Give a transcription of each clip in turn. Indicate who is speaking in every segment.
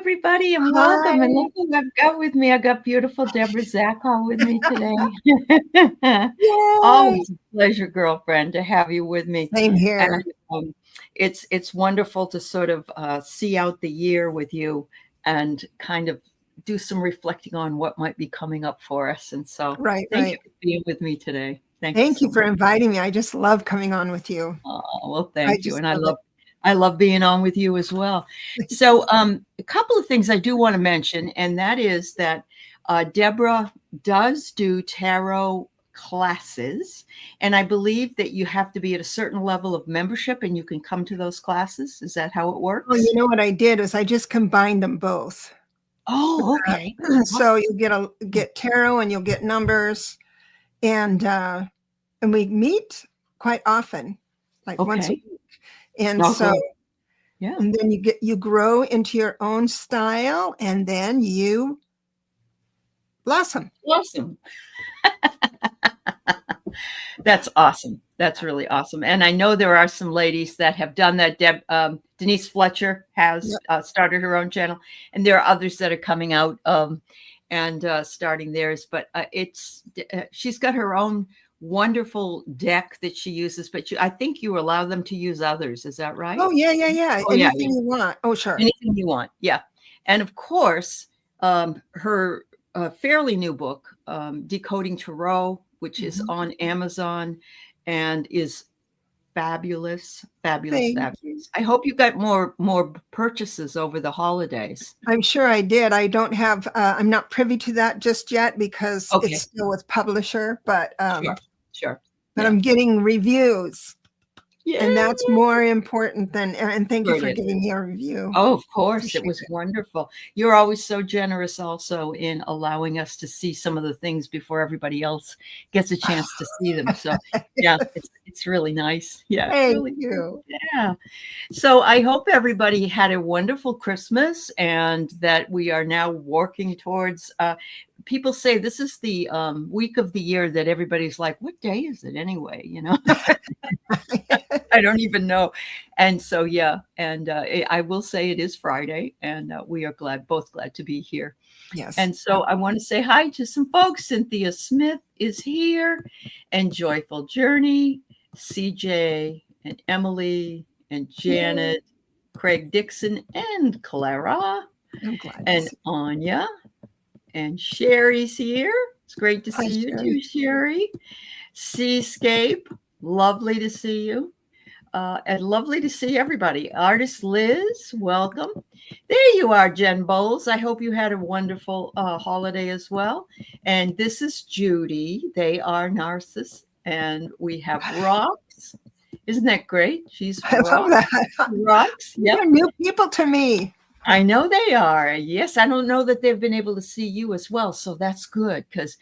Speaker 1: everybody, and welcome. And look who I've got with me. I got beautiful Debra Zachau with me today. Always a pleasure, girlfriend, to have you with me.
Speaker 2: Same here.
Speaker 1: And, it's wonderful to sort of see out the year with you and kind of do some reflecting on what might be coming up for us. And so thank you for being with me today.
Speaker 2: Thank you for inviting me. I just love coming on with you.
Speaker 1: Oh, well, thank you. And I love being on with you as well. So a couple of things I do want to mention, and that is that Debra does do tarot classes. And I believe that you have to be at a certain level of membership and you can come to those classes. Is that how it works?
Speaker 2: Well, you know what I did is I just combined them both.
Speaker 1: Oh, okay.
Speaker 2: So you get tarot and you'll get numbers, and we meet quite often, like once a week. And so, and then you grow into your own style, and then you blossom.
Speaker 1: That's awesome. That's really awesome. And I know there are some ladies that have done that. Denise Fletcher has started her own channel, and there are others that are coming out and starting theirs. But she's got her own wonderful deck that she uses, but I think you allow them to use others. Is that right?
Speaker 2: Oh, yeah. Anything you want. Oh, sure.
Speaker 1: Anything you want. Yeah. And of course, her fairly new book, Decoding Tarot, which is on Amazon and is fabulous. I hope you got more purchases over the holidays.
Speaker 2: I'm sure I did. I don't have, I'm not privy to that just yet because it's still with publisher, but
Speaker 1: sure.
Speaker 2: But I'm getting reviews. Yeah. And that's more important than, and thank you for giving me a review.
Speaker 1: Oh, of course. It was wonderful. You're always so generous also in allowing us to see some of the things before everybody else gets a chance to see them. So yeah, it's really nice. Yeah.
Speaker 2: Thank you.
Speaker 1: Yeah. So I hope everybody had a wonderful Christmas and that we are now working towards, people say this is the week of the year that everybody's like, what day is it anyway? You know, I don't even know. And so, yeah. And I will say it is Friday and we are both glad to be here.
Speaker 2: Yes.
Speaker 1: And so I want to say hi to some folks. Cynthia Smith is here and Joyful Journey, CJ and Emily and Janet, Craig Dixon and Clara and Anya. And Sherry's here. It's great to see you too, Sherry. Seascape, lovely to see you. And lovely to see everybody. Artist Liz, welcome. There you are, Jen Bowles. I hope you had a wonderful holiday as well. And this is Judy. They are Narcissus. And we have Rox. Isn't that great? She's Rox.
Speaker 2: Yeah, they're new people to me.
Speaker 1: I know they are. Yes, I don't know that they've been able to see you as well. So that's good because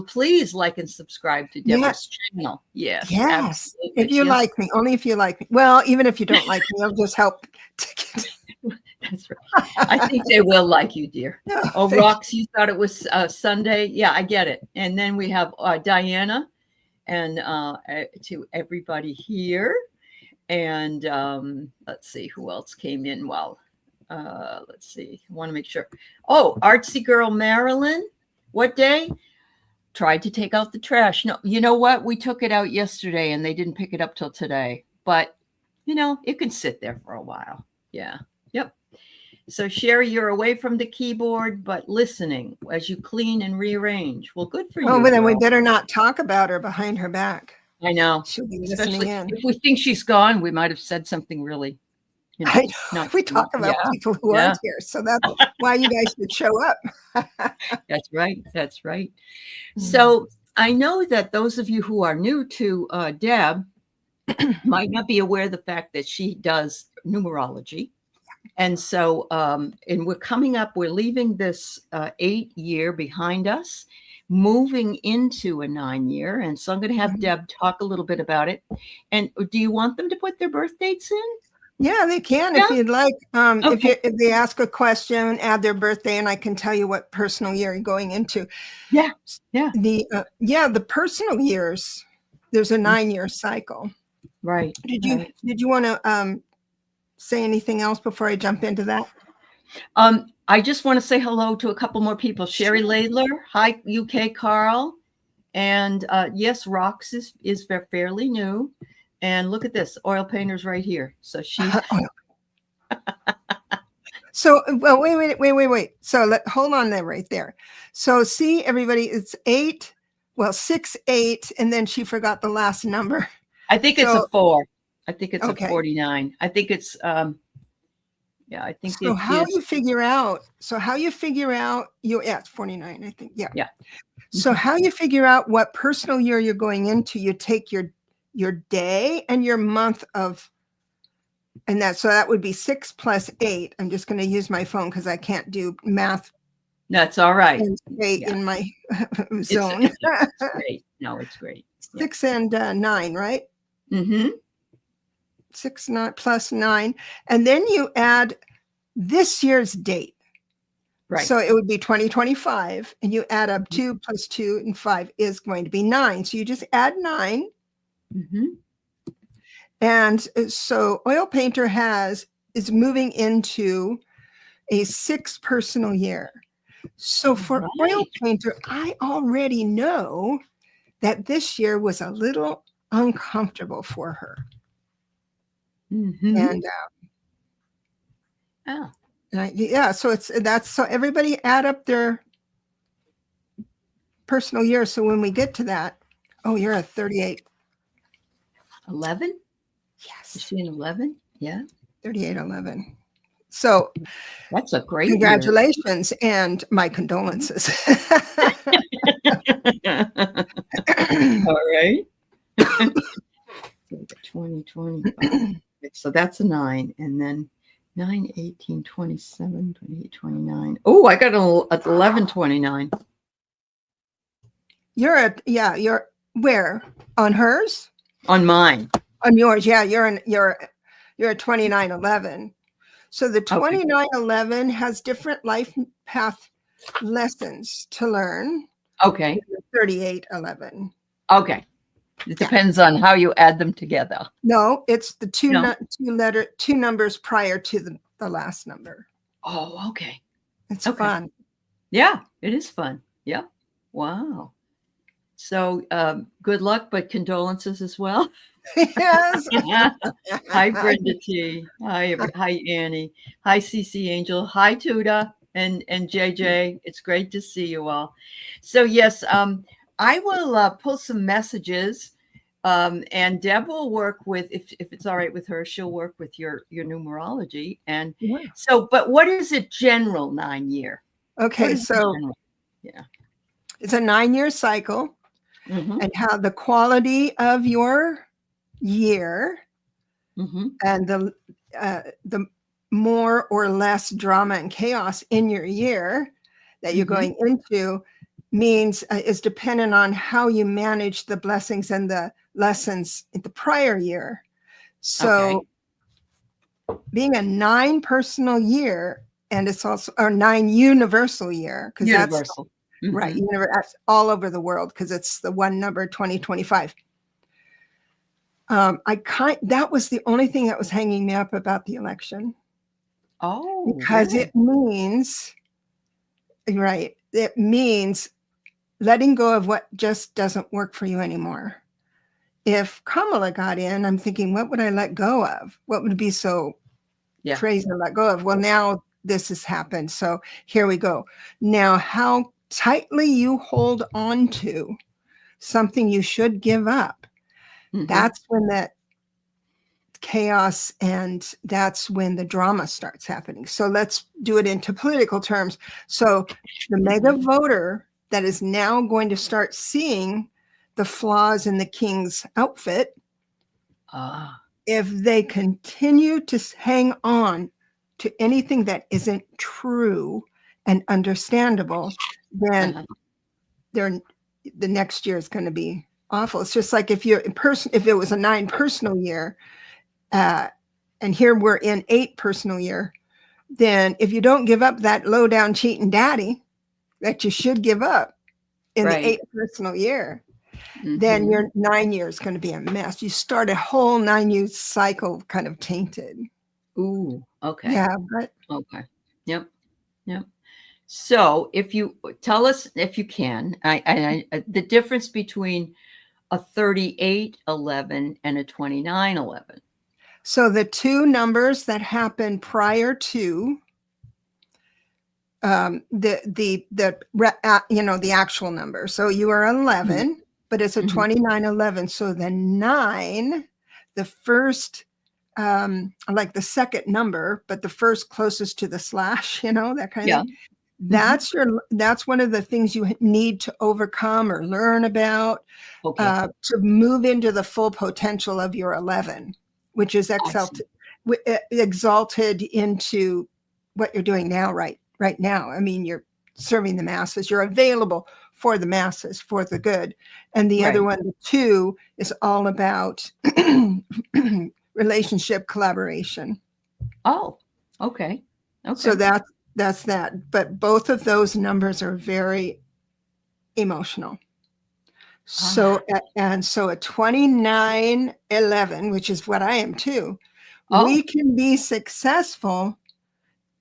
Speaker 1: please like and subscribe to Debra's channel. Yes.
Speaker 2: If you like me, only if you like me. Well, even if you don't like me, I'll just help.
Speaker 1: That's right. I think they will like you, dear. Oh, Rox, you thought it was Sunday. Yeah, I get it. And then we have Diana and to everybody here. And let's see who else came in. Well, let's see. I want to make sure. Oh, Artsy Girl Marilyn. What day? Tried to take out the trash. No, you know what? We took it out yesterday and they didn't pick it up till today. But, you know, it can sit there for a while. Yeah. Yep. So, Sherry, you're away from the keyboard, but listening as you clean and rearrange. Well, good for you.
Speaker 2: Oh, but then we better not talk about her behind her back.
Speaker 1: I know.
Speaker 2: She'll be listening in.
Speaker 1: If we think she's gone, we might have said something really. You know,
Speaker 2: I know. We talk about people who aren't here, so that's why you guys should show up.
Speaker 1: That's right. That's right. So I know that those of you who are new to Deb might not be aware of the fact that she does numerology. And so, and we're leaving this 8-year behind us, moving into a 9-year. And so I'm going to have Deb talk a little bit about it. And do you want them to put their birth dates in?
Speaker 2: Yeah, they can if you'd like. If they ask a question, add their birthday, and I can tell you what personal year you're going into.
Speaker 1: Yeah.
Speaker 2: The personal years. There's a 9-year cycle.
Speaker 1: Right.
Speaker 2: Did you want to say anything else before I jump into that?
Speaker 1: I just want to say hello to a couple more people. Sherry Laidler, hi, UK Carl. And yes, Rox is fairly new. And look at this, oil painter's right here. So she.
Speaker 2: So, well, wait. So hold on there, right there. So see, everybody, it's 8. Well, 6, 8, and then she forgot the last number.
Speaker 1: I think it's a 4. I think it's
Speaker 2: okay.
Speaker 1: a 49. I think it's yeah, I think
Speaker 2: so how you figure out you it's 49, I think. Yeah.
Speaker 1: Yeah.
Speaker 2: So how you figure out what personal year you're going into, you take your day and your month of, and that would be 6 plus 8. I'm just going to use my phone because I can't do math.
Speaker 1: That's all right.
Speaker 2: In my zone.
Speaker 1: It's great. No, it's great.
Speaker 2: 6 and 9, right?
Speaker 1: Mm-hmm.
Speaker 2: 6 plus 9, and then you add this year's date.
Speaker 1: Right.
Speaker 2: So it would be 2025, and you add up 2 plus 2 and 5 is going to be 9. So you just add 9.
Speaker 1: Mm-hmm.
Speaker 2: And so Oil Painter is moving into a 6 personal year. So for Oil Painter, I already know that this year was a little uncomfortable for her.
Speaker 1: Mm-hmm.
Speaker 2: And so everybody add up their personal year. So when we get to that, you're a 38.
Speaker 1: 11?
Speaker 2: Yes.
Speaker 1: Is she an 11? Yeah.
Speaker 2: 3811. So
Speaker 1: that's a great
Speaker 2: congratulations year. And my condolences.
Speaker 1: All right. 2020. So that's a 9. And then 9, 18, 27, 28, 29. Oh, I got an 1129.
Speaker 2: You're where? On hers?
Speaker 1: On mine.
Speaker 2: On yours, yeah. You're a 2911. So the 2911 has different life path lessons to learn.
Speaker 1: Okay.
Speaker 2: 3811.
Speaker 1: Okay. It depends on how you add them together.
Speaker 2: No, it's the two numbers prior to the last number.
Speaker 1: Oh, okay.
Speaker 2: It's fun.
Speaker 1: Yeah, it is fun. Yeah. Wow. So good luck, but condolences as well.
Speaker 2: Yes.
Speaker 1: Hi, Brenda T. Hi, Annie. Hi, CC Angel. Hi, Tuda and JJ. It's great to see you all. So yes, I will pull some messages, and Deb will work with, if it's all right with her, she'll work with your numerology. And so, but what is a general 9 year?
Speaker 2: Okay, so it's a 9-year cycle. Mm-hmm. And how the quality of your year and the more or less drama and chaos in your year that you're going into is dependent on how you manage the blessings and the lessons in the prior year. So being a 9 personal year, and it's also a 9 universal year, because that's right, that's all over the world, because it's the one number 2025. That was the only thing that was hanging me up about the election.
Speaker 1: Oh,
Speaker 2: because it means letting go of what just doesn't work for you anymore. If Kamala got in, I'm thinking, what would I let go of? What would be so crazy to let go of? Well, now this has happened. So here we go. Now, how tightly you hold on to something you should give up, that's when that chaos and that's when the drama starts happening. So let's do it into political terms. So the mega voter that is now going to start seeing the flaws in the king's outfit, if they continue to hang on to anything that isn't true and understandable, then the next year is going to be awful. It's just like if it was a 9 personal year, and here we're in 8 personal year, then if you don't give up that low down cheating daddy that you should give up in the 8 personal year, then your 9 year is going to be a mess. You start a whole 9 year cycle kind of tainted.
Speaker 1: Ooh, okay.
Speaker 2: Yeah, but
Speaker 1: Yep. Yep. So if you tell us, if you can, the difference between a 3811 and a 2911.
Speaker 2: So the two numbers that happen prior to the actual number. So you are 11, but it's a 2911. So the 9, the first, like the second number, but the first closest to the slash, that kind of thing. That's one of the things you need to overcome or learn about to move into the full potential of your 11, which is exalted into what you're doing now, right now. I mean, you're serving the masses. You're available for the masses, for the good. And the other one, the 2, is all about relationship collaboration.
Speaker 1: Oh, okay.
Speaker 2: So that's that. But both of those numbers are very emotional. So so a 2911, which is what I am too, we can be successful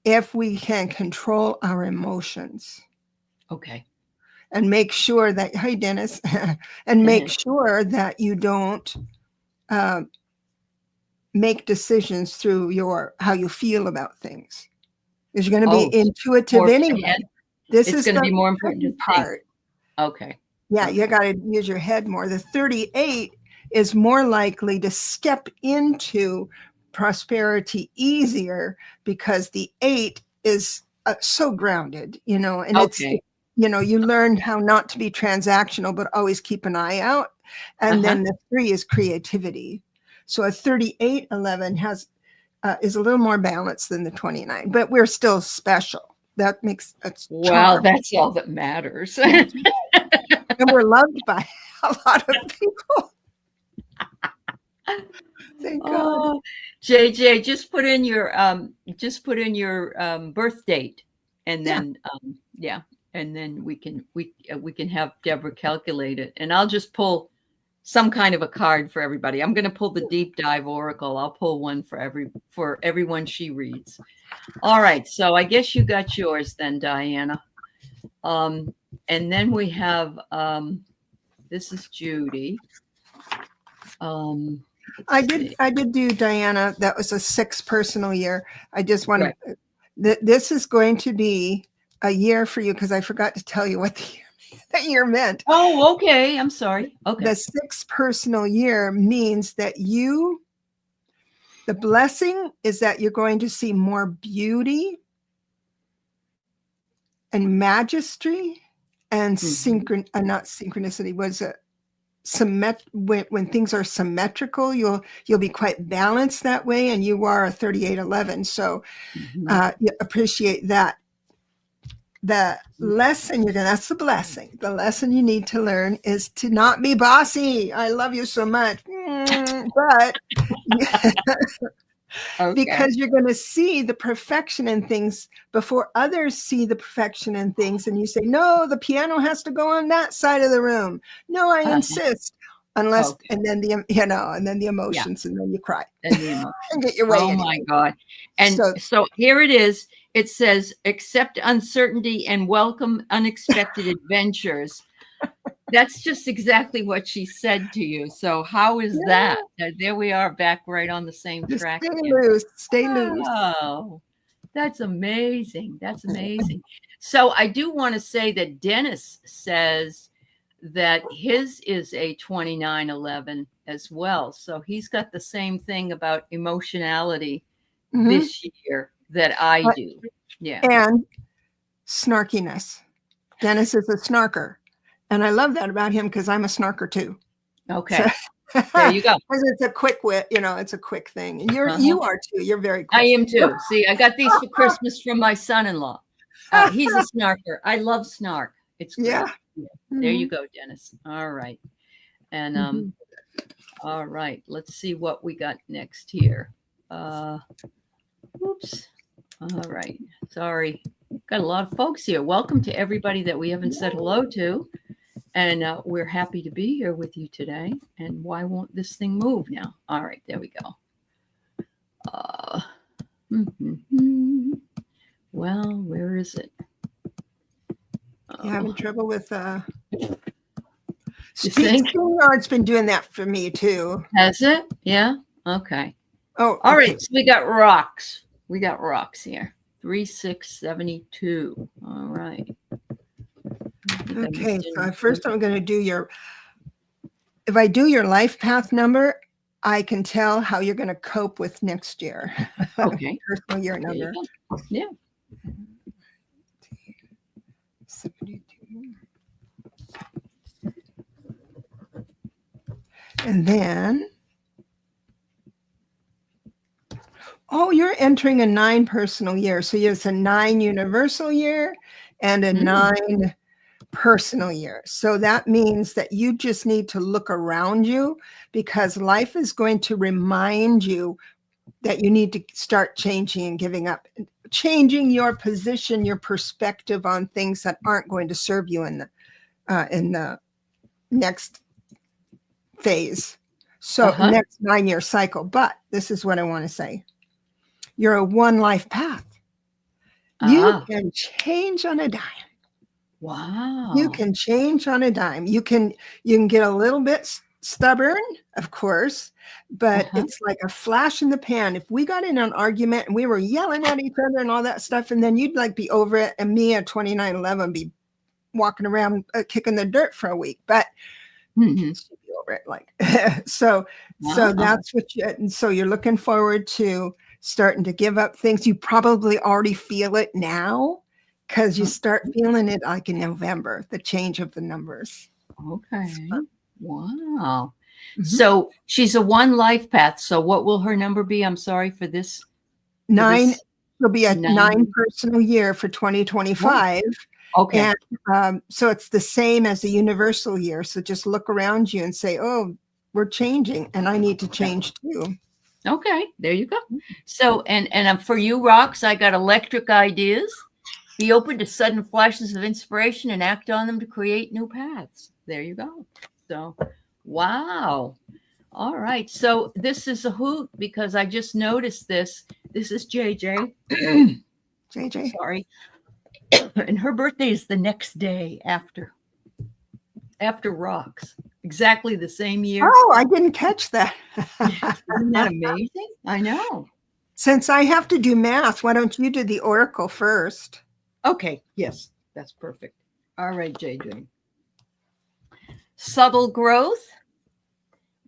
Speaker 2: if we can control our emotions.
Speaker 1: Okay.
Speaker 2: And make sure that, hey, Dennis, and make sure that you don't make decisions through how you feel about things. Because you're going to be intuitive anyway. This is going to be more important part.
Speaker 1: Okay.
Speaker 2: Yeah, you got to use your head more. The 38 is more likely to step into prosperity easier because the 8 is so grounded, and it's, you learn how not to be transactional, but always keep an eye out. And then the 3 is creativity. So a 3811 is a little more balanced than the 29, but we're still special. That's
Speaker 1: that's all that matters.
Speaker 2: And we're loved by a lot of people. Thank God.
Speaker 1: JJ, just put in your birth date, and then and then we can have Debra calculate it, and I'll just pull some kind of a card for everybody. I'm going to pull the deep dive oracle. I'll pull one for everyone she reads. All right, so I guess you got yours then, Diana. And then we have this is Judy.
Speaker 2: I did do Diana. That was a 6 personal year. I just want to. This is going to be a year for you because I forgot to tell you what the year meant.
Speaker 1: Oh, okay. I'm sorry. Okay.
Speaker 2: The 6 personal year means that the blessing is that you're going to see more beauty and majesty and not synchronicity, was a when things are symmetrical, you'll be quite balanced that way, and you are a 3811. So you appreciate that. The lesson that's the blessing. The lesson you need to learn is to not be bossy. I love you so much, but because you're going to see the perfection in things before others see the perfection in things, and you say, no, the piano has to go on that side of the room. No, I insist. Unless, and then the emotions, and then you cry
Speaker 1: and
Speaker 2: get your way.
Speaker 1: Oh my God! And so here it is. It says, accept uncertainty and welcome unexpected adventures. That's just exactly what she said to you. So how is that? There we are, back right on the same track.
Speaker 2: Stay loose.
Speaker 1: Oh, that's amazing. That's amazing. So I do want to say that Dennis says that his is a 2911 as well. So he's got the same thing about emotionality this year that I do. Yeah.
Speaker 2: And snarkiness. Dennis is a snarker. And I love that about him because I'm a snarker too.
Speaker 1: Okay. So, there you go.
Speaker 2: It's a quick wit, it's a quick thing. And you are too. You're very quick.
Speaker 1: I am too. See, I got these for Christmas from my son-in-law. He's a snarker. I love snark. It's great. Yeah. There you go, Dennis. All right. And all right, let's see what we got next here. Oops. All right. Sorry. Got a lot of folks here. Welcome to everybody that we haven't said hello to. And we're happy to be here with you today. And why won't this thing move now? All right, there we go. Well, where is it?
Speaker 2: You having trouble with
Speaker 1: StreamYard's
Speaker 2: been doing that for me too.
Speaker 1: Has it? Yeah. Okay.
Speaker 2: Oh,
Speaker 1: all right. So we got rocks. We got rocks here. 3672. All right.
Speaker 2: Okay. So first, I'm going to do if I do your life path number, I can tell how you're going to cope with next year.
Speaker 1: Okay.
Speaker 2: Personal year number.
Speaker 1: Yeah.
Speaker 2: 72. And then, you're entering a 9 personal year. So it's a 9 universal year and a 9 personal year. So that means that you just need to look around you, because life is going to remind you that you need to start changing and giving up, changing your position, your perspective on things that aren't going to serve you in the next phase. So next 9-year cycle. But this is what I want to say. You're a one life path. You can change on a dime.
Speaker 1: Wow.
Speaker 2: You can change on a dime. You can get a little bit stubborn, of course, but it's like a flash in the pan. If we got in an argument and we were yelling at each other and all that stuff, and then you'd like be over it, and me at 2911 be walking around kicking the dirt for a week, but she'd be over it. Like so that's what so you're looking forward to starting to give up things. You probably already feel it now, because you start feeling it like in November, the change of the numbers.
Speaker 1: Okay. Wow. So she's a 1 life path. So what will her number be? I'm sorry for this.
Speaker 2: 9. It'll be a 9 personal year for 2025.
Speaker 1: Okay.
Speaker 2: And so it's the same as a universal year. So just look around you and say, oh, we're changing and I need to change too.
Speaker 1: Okay. There you go. So, and for you, Rocks, I got electric ideas. Be open to sudden flashes of inspiration and act on them to create new paths. There you go. So, wow. All right. So this is a hoot, because I just noticed this. This is JJ.
Speaker 2: JJ.
Speaker 1: Sorry. And her birthday is the next day after Rocks. Exactly the same year.
Speaker 2: Oh, I didn't catch that.
Speaker 1: Isn't that amazing? I know.
Speaker 2: Since I have to do math, why don't you do the oracle first?
Speaker 1: Okay. Yes, that's perfect. All right, JJ. Subtle growth.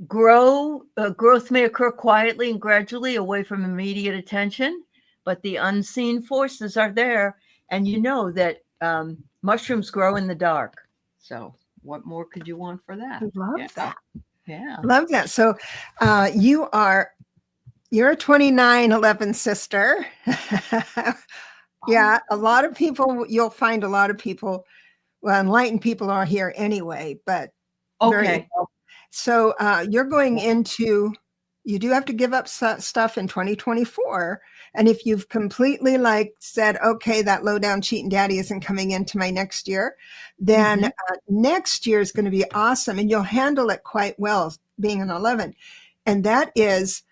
Speaker 1: Growth may occur quietly and gradually away from immediate attention, but the unseen forces are there. And you know that mushrooms grow in the dark. So what more could you want for that?
Speaker 2: I love that.
Speaker 1: Yeah.
Speaker 2: Love that. So you're a 2911 sister. Yeah, a lot of people, you'll find a lot of people, well, enlightened people are here anyway, but
Speaker 1: okay.
Speaker 2: So you're going into, you do have to give up stuff in 2024. And if you've completely said, okay, that low down cheating daddy isn't coming into my next year, then next year is going to be awesome. And you'll handle it quite well, being an 11. And that is,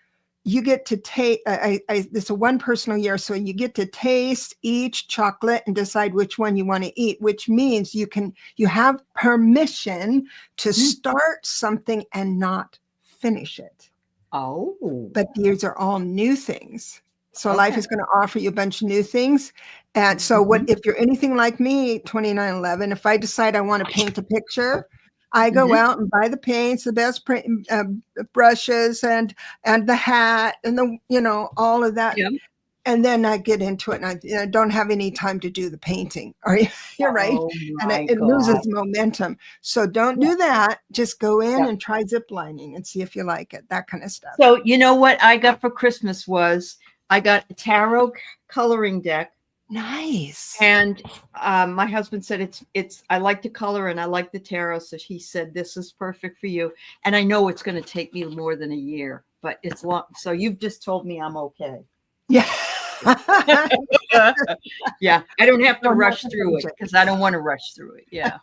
Speaker 2: you get to take, it's a 1 personal year. So you get to taste each chocolate and decide which one you want to eat, which means you have permission to start something and not finish it.
Speaker 1: Oh.
Speaker 2: But these are all new things. So life is going to offer you a bunch of new things. And so if you're anything like me, 2911, if I decide I want to paint a picture, I go out and buy the paints, the best brushes, and the hat, and all of that. Yeah. And then I get into it, and I don't have any time to do the painting. You're right, and it loses momentum. So don't do that. Just go in and try ziplining and see if you like it. That kind of stuff.
Speaker 1: So you know what I got for Christmas was I got a tarot coloring deck.
Speaker 2: Nice.
Speaker 1: And my husband said it's I like to color and I like the tarot, so he said this is perfect for you. And I know it's going to take me more than a year, but it's long. So you've just told me I'm okay.
Speaker 2: Yeah.
Speaker 1: Yeah, I don't have to rush through it, because I don't want to rush through it. Yeah.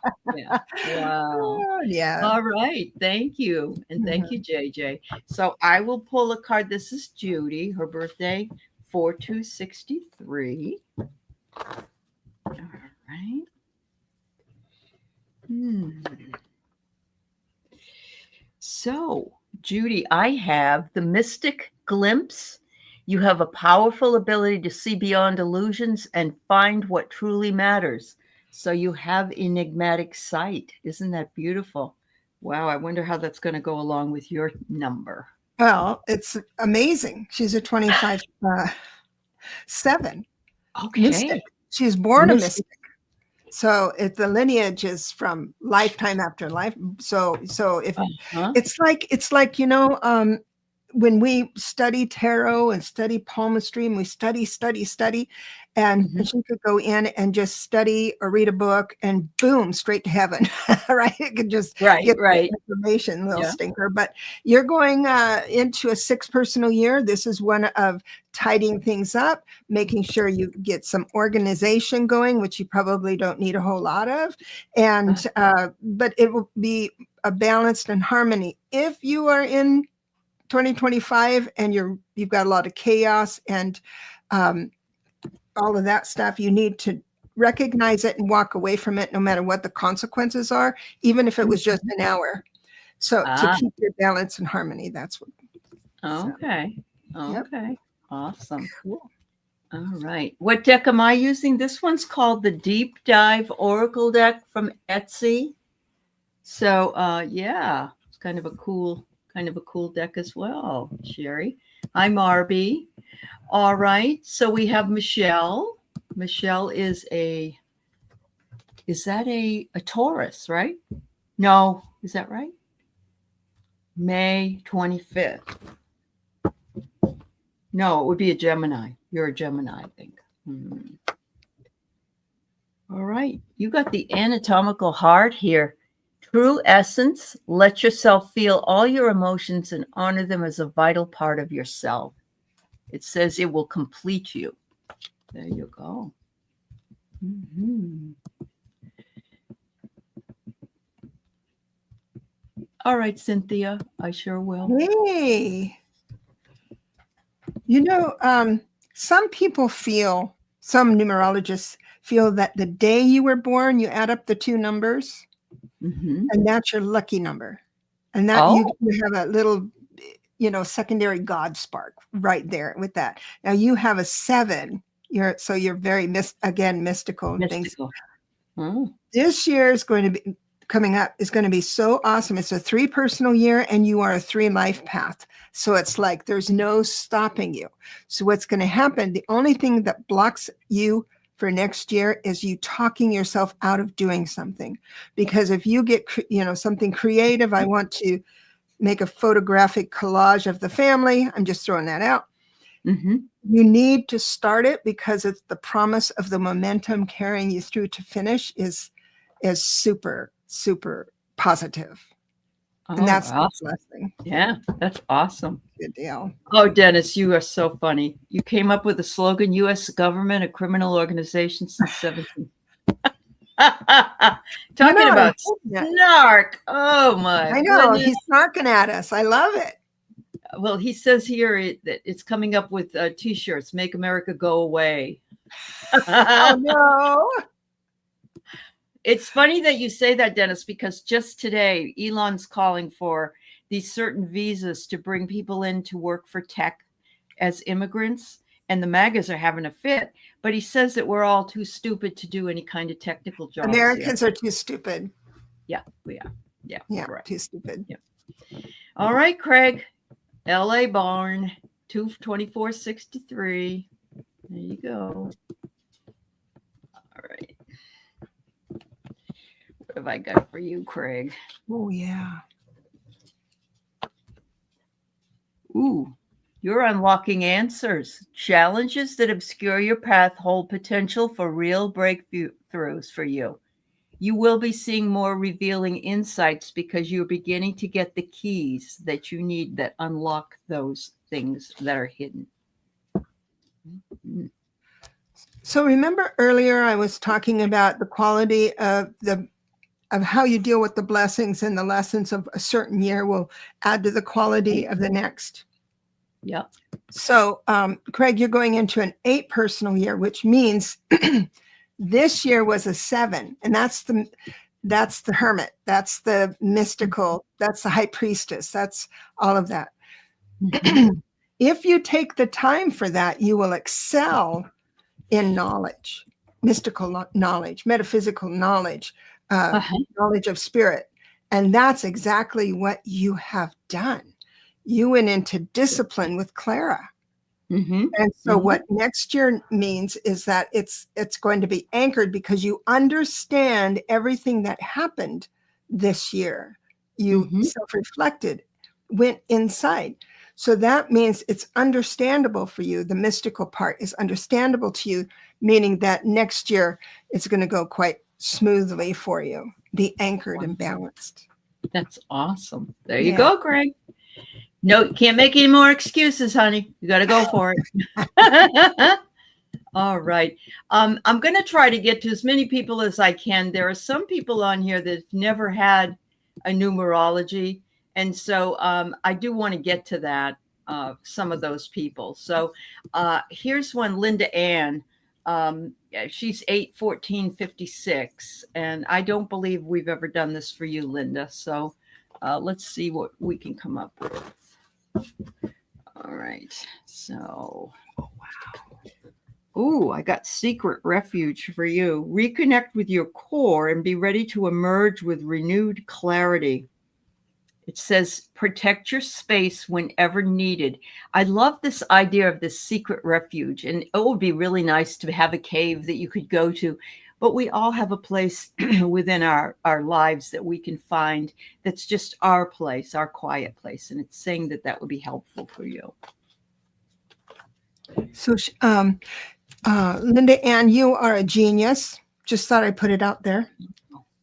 Speaker 1: Wow.
Speaker 2: Yeah.
Speaker 1: All right. Thank you. And thank you, JJ. So I will pull a card. This is Judy, her birthday, 4263. All right. So, Judy, I have the mystic glimpse. You have a powerful ability to see beyond illusions and find what truly matters. So you have enigmatic sight. Isn't that beautiful? Wow, I wonder how that's going to go along with your number.
Speaker 2: Well, it's amazing. She's a 25 7.
Speaker 1: Okay.
Speaker 2: Mystic. She's born a mystic. So if the lineage is from lifetime after life. So if it's like, you know, when we study tarot and study palmistry, and we study, and she could go in and just study or read a book and boom, straight to heaven, right? It could just get the information, little stinker. But you're going into a 6 personal year. This is one of tidying things up, making sure you get some organization going, which you probably don't need a whole lot of. And but it will be a balanced and harmony. If you are in 2025 and you've got a lot of chaos and all of that stuff, you need to recognize it and walk away from it, no matter what the consequences are, even if it was just an hour. So to keep your balance and harmony, that's what.
Speaker 1: Okay. Yep. Awesome. Cool. All right. What deck am I using? This one's called the Deep Dive Oracle deck from Etsy. So yeah, it's kind of a cool deck as well, Sherry. I'm Arby. All right. So we have Michelle. Michelle is that a Taurus, right? No, is that right? May 25th. No, it would be a Gemini. You're a Gemini, I think. All right. You got the anatomical heart here. True essence, let yourself feel all your emotions and honor them as a vital part of yourself. It says it will complete you. There you go. All right, Cynthia, I sure will.
Speaker 2: Hey. You know, some numerologists feel that the day you were born, you add up the 2 numbers, and that's your lucky number. And that you have a little, secondary God spark right there with that. Now you have a 7. You're very mystical. Things. This year is going to be coming up is going to be so awesome. It's a 3 personal year and you are a 3 life path. So it's like there's no stopping you. So what's going to happen, the only thing that blocks you for next year is you talking yourself out of doing something. Because if you get, something creative, I want to make a photographic collage of the family. I'm just throwing that out. You need to start it because it's the promise of the momentum carrying you through to finish is super, super positive. And that's
Speaker 1: awesome.
Speaker 2: the blessing.
Speaker 1: Yeah, that's awesome.
Speaker 2: Good deal.
Speaker 1: Oh, Dennis, you are so funny. You came up with the slogan, U.S. government, a criminal organization since 17. Talking about snark. Oh, my
Speaker 2: I know.
Speaker 1: goodness.
Speaker 2: He's snarking at us. I love it.
Speaker 1: Well, he says here that it's coming up with T-shirts, Make America Go Away.
Speaker 2: Oh, no.
Speaker 1: It's funny that you say that, Dennis, because just today, Elon's calling for these certain visas to bring people in to work for tech as immigrants, and the MAGAs are having a fit. But he says that we're all too stupid to do any kind of technical jobs.
Speaker 2: Americans are too stupid.
Speaker 1: Yeah, we are. Yeah,
Speaker 2: right. Too stupid.
Speaker 1: Yeah. All right, Craig. LA born, 2/24/63. There you go. All right. What have I got for you, Craig?
Speaker 2: Oh, yeah.
Speaker 1: Ooh, you're unlocking answers. Challenges that obscure your path hold potential for real breakthroughs for you. You will be seeing more revealing insights because you're beginning to get the keys that you need that unlock those things that are hidden.
Speaker 2: So remember earlier I was talking about the quality of how you deal with the blessings and the lessons of a certain year will add to the quality of the next.
Speaker 1: Yep.
Speaker 2: So, Craig, you're going into an 8 personal year, which means this year was a 7, and that's the hermit, that's the mystical, that's the high priestess, that's all of that. Mm-hmm. If you take the time for that, you will excel in knowledge, mystical knowledge, metaphysical knowledge, knowledge of spirit. And that's exactly what you have done. You went into discipline with Clara. Mm-hmm. And so what next year means is that it's going to be anchored because you understand everything that happened this year. You self-reflected, went inside. So that means it's understandable for you. The mystical part is understandable to you, meaning that next year it's going to go quite smoothly for you. Be anchored and balanced.
Speaker 1: That's awesome. There you go, Greg. No, you can't make any more excuses, honey. You got to go for it. All right. I'm going to try to get to as many people as I can. There are some people on here that have never had a numerology. And so I do want to get to that, some of those people. So here's one, Linda Ann. She's 8/14/56. And I don't believe we've ever done this for you, Linda. So let's see what we can come up with. All right. So, ooh, I got secret refuge for you. Reconnect with your core and be ready to emerge with renewed clarity. It says, protect your space whenever needed. I love this idea of this secret refuge. And it would be really nice to have a cave that you could go to. But we all have a place within our lives that we can find that's just our place, our quiet place. And it's saying that that would be helpful for you.
Speaker 2: So, Linda Ann, you are a genius. Just thought I'd put it out there.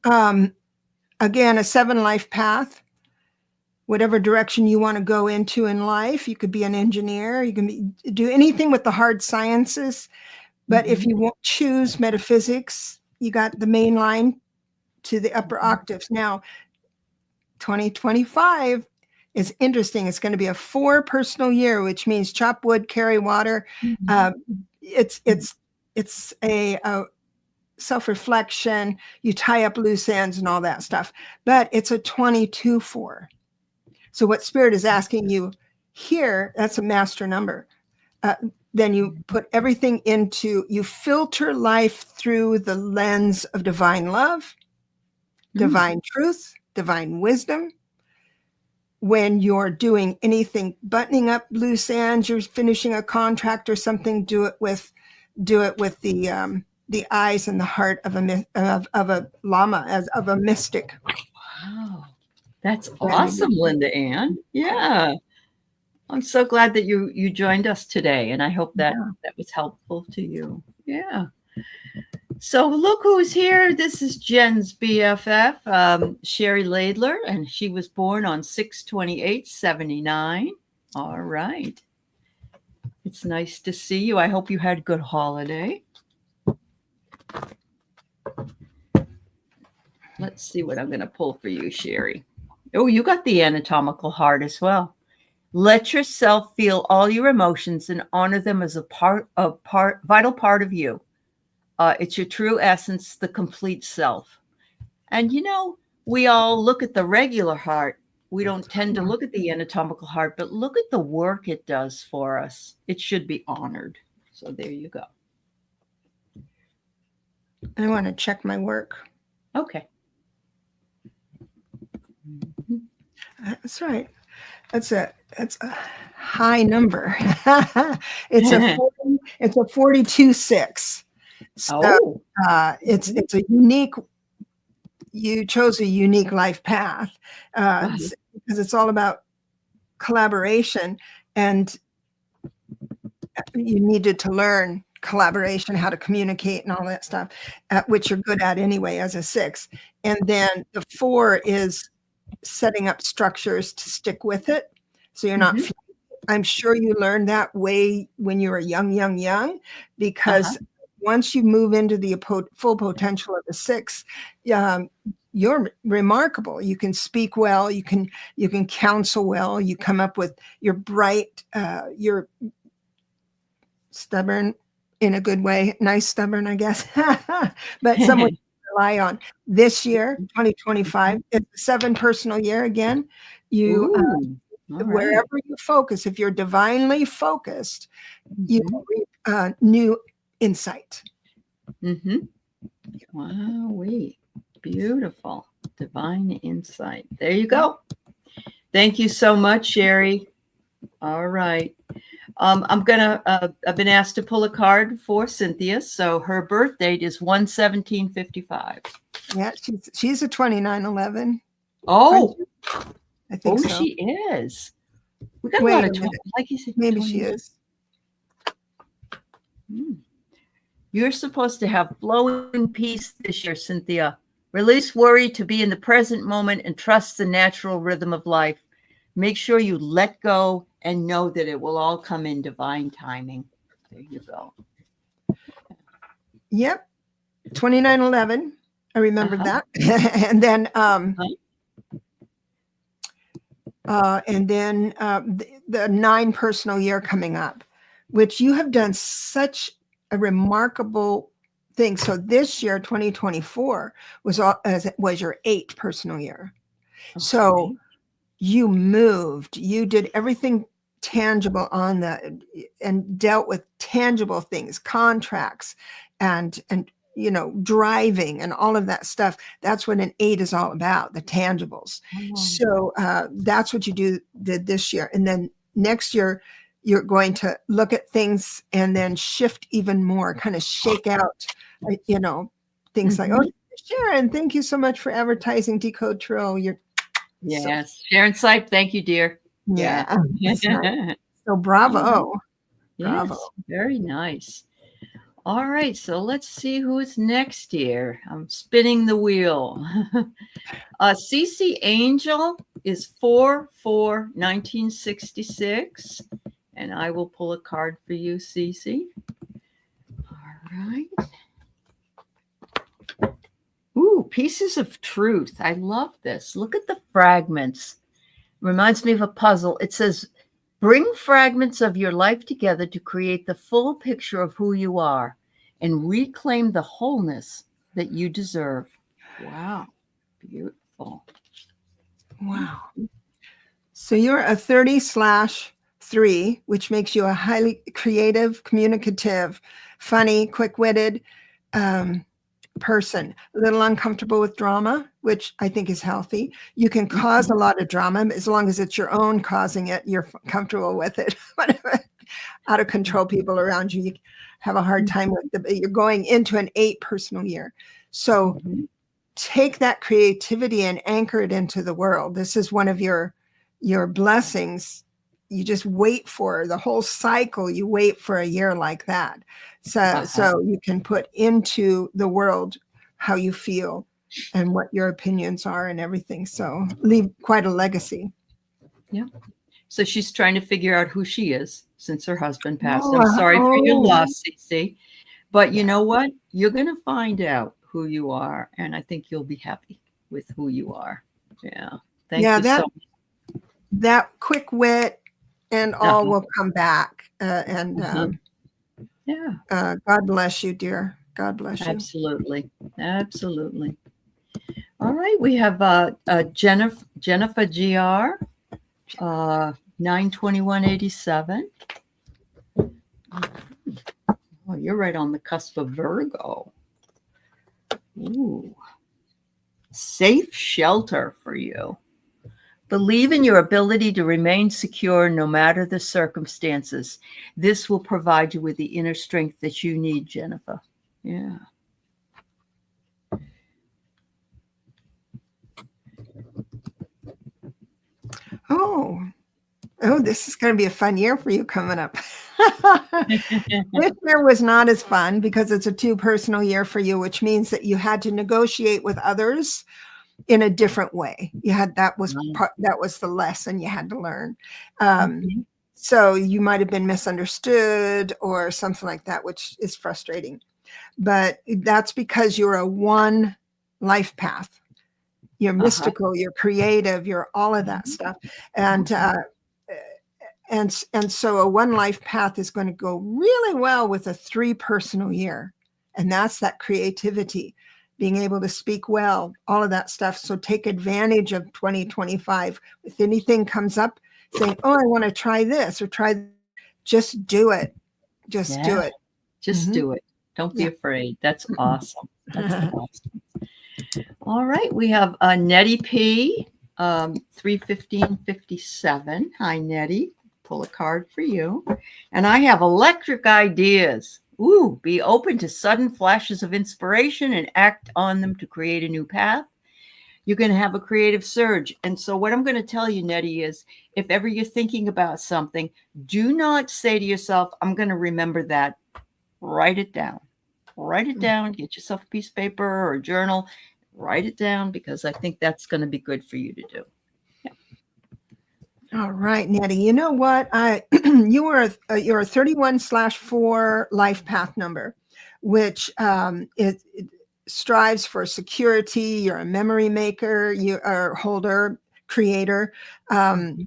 Speaker 2: Again, a 7 life path. Whatever direction you want to go into in life, you could be an engineer, you can do anything with the hard sciences. But if you won't choose metaphysics, you got the main line to the upper octaves. Now, 2025 is interesting. It's going to be a 4 personal year, which means chop wood, carry water. It's a self-reflection. You tie up loose ends and all that stuff. But it's a 22/4. So what Spirit is asking you here, that's a master number. Then you put everything into, you filter life through the lens of divine love, divine truth, divine wisdom. When you're doing anything, buttoning up loose ends, you're finishing a contract or something, do it with the eyes and the heart of a lama, of a mystic.
Speaker 1: Wow. That's awesome, Linda Ann. Yeah. I'm so glad that you joined us today, and I hope that that was helpful to you. Yeah. So look who's here. This is Jen's BFF, Sherry Laidler, and she was born on 6/28/79. All right. It's nice to see you. I hope you had a good holiday. Let's see what I'm going to pull for you, Sherry. Oh, you got the anatomical heart as well. Let yourself feel all your emotions and honor them as a vital part of you. It's your true essence, the complete self. And we all look at the regular heart. We don't tend to look at the anatomical heart, but look at the work it does for us. It should be honored. So there you go.
Speaker 2: I want to check my work.
Speaker 1: Okay.
Speaker 2: That's right. That's a high number. It's a 42/6. So it's a unique. You chose a unique life path because it's all about collaboration, and you needed to learn collaboration, how to communicate, and all that stuff, which you're good at anyway as a 6. And then the 4 is setting up structures to stick with it. So you're not, I'm sure you learned that way when you were young, because once you move into the full potential of the 6, you're remarkable. You can speak well, you can counsel well, you come up with, you're bright, you're stubborn in a good way, nice stubborn, I guess, but someone to rely on. This year, 2025, it's a 7 personal year again. You, wherever you focus, if you're divinely focused, you will reap new insight.
Speaker 1: Wow, beautiful. Divine insight. There you go. Thank you so much, Sherry. All right. I've been asked to pull a card for Cynthia. So her birth date is 1/17/55.
Speaker 2: Yeah, she's a 29/11.
Speaker 1: Oh,
Speaker 2: I think so.
Speaker 1: She is. We got a lot of 20, like you said.
Speaker 2: Maybe she is.
Speaker 1: You're supposed to have flowing peace this year, Cynthia. Release worry to be in the present moment and trust the natural rhythm of life. Make sure you let go and know that it will all come in divine timing. There you go.
Speaker 2: Yep. 29/11. I remembered that. And then the 9 personal year coming up, which you have done such a remarkable thing. So this year, 2024, was your 8 personal year. Okay. So you moved, you did everything tangible and dealt with tangible things, contracts and driving and all of that stuff. That's what an 8 is all about, the tangibles. So that's what you did this year. And then next year, you're going to look at things and then shift even more, kind of shake out, things like, oh, Sharon, thank you so much for advertising Decode Trill.
Speaker 1: Yes, Sharon Sipe, thank you, dear.
Speaker 2: Yeah. Nice. So bravo.
Speaker 1: Yes, bravo. Very nice. All right, so let's see who is next here. I'm spinning the wheel. Cece Angel is 4/4/1966. And I will pull a card for you, Cece. All right. Ooh, pieces of truth. I love this. Look at the fragments. Reminds me of a puzzle. It says, bring fragments of your life together to create the full picture of who you are and reclaim the wholeness that you deserve. Wow. Beautiful.
Speaker 2: Wow. So you're a 30/3, which makes you a highly creative, communicative, funny, quick-witted person. A little uncomfortable with drama, which I think is healthy. You can cause a lot of drama as long as it's your own causing it. You're comfortable with it. Out of control people around you, you have a hard time with it. You're going into an 8 personal year. So take that creativity and anchor it into the world. This is one of your blessings. You just wait for the whole cycle. You wait for a year like that. So you can put into the world how you feel and what your opinions are and everything. So leave quite a legacy.
Speaker 1: Yeah. So she's trying to figure out who she is since her husband passed. I'm sorry for your loss, Cece. But you know what? You're going to find out who you are. And I think you'll be happy with who you are. Yeah. Thank you so much.
Speaker 2: That quick wit and all will come back. God bless you, dear. God bless you.
Speaker 1: Absolutely. Absolutely. All right. We have Jennifer GR, 9/21/87. Oh, you're right on the cusp of Virgo. Ooh. Safe shelter for you. Believe in your ability to remain secure no matter the circumstances. This will provide you with the inner strength that you need, Jennifer. Yeah.
Speaker 2: Oh, this is going to be a fun year for you coming up. This year was not as fun because it's a 2 personal year for you, which means that you had to negotiate with others in a different way. That was the lesson you had to learn. So you might have been misunderstood or something like that, which is frustrating. But that's because you're a one life path. You're mystical, you're creative, you're all of that stuff. And And so a one life path is going to go really well with a 3 personal year. And that's that creativity, being able to speak well, all of that stuff. So take advantage of 2025. If anything comes up saying, oh, I want to try this or try, just do it. Just do it.
Speaker 1: Just do it. Don't be afraid. That's awesome. That's awesome. All right. We have Nettie P, 31557. Hi, Nettie. Pull a card for you. And I have electric ideas. Ooh, be open to sudden flashes of inspiration and act on them to create a new path. You're going to have a creative surge. And so what I'm going to tell you, Nettie, is if ever you're thinking about something, do not say to yourself, I'm going to remember that. Write it down. Write it down. Get yourself a piece of paper or a journal. Write it down, because I think that's going to be good for you to do. Yeah.
Speaker 2: All right, Nettie. You know what? You're a 31/4 life path number, which it strives for security. You're a memory maker. You are a holder, creator, and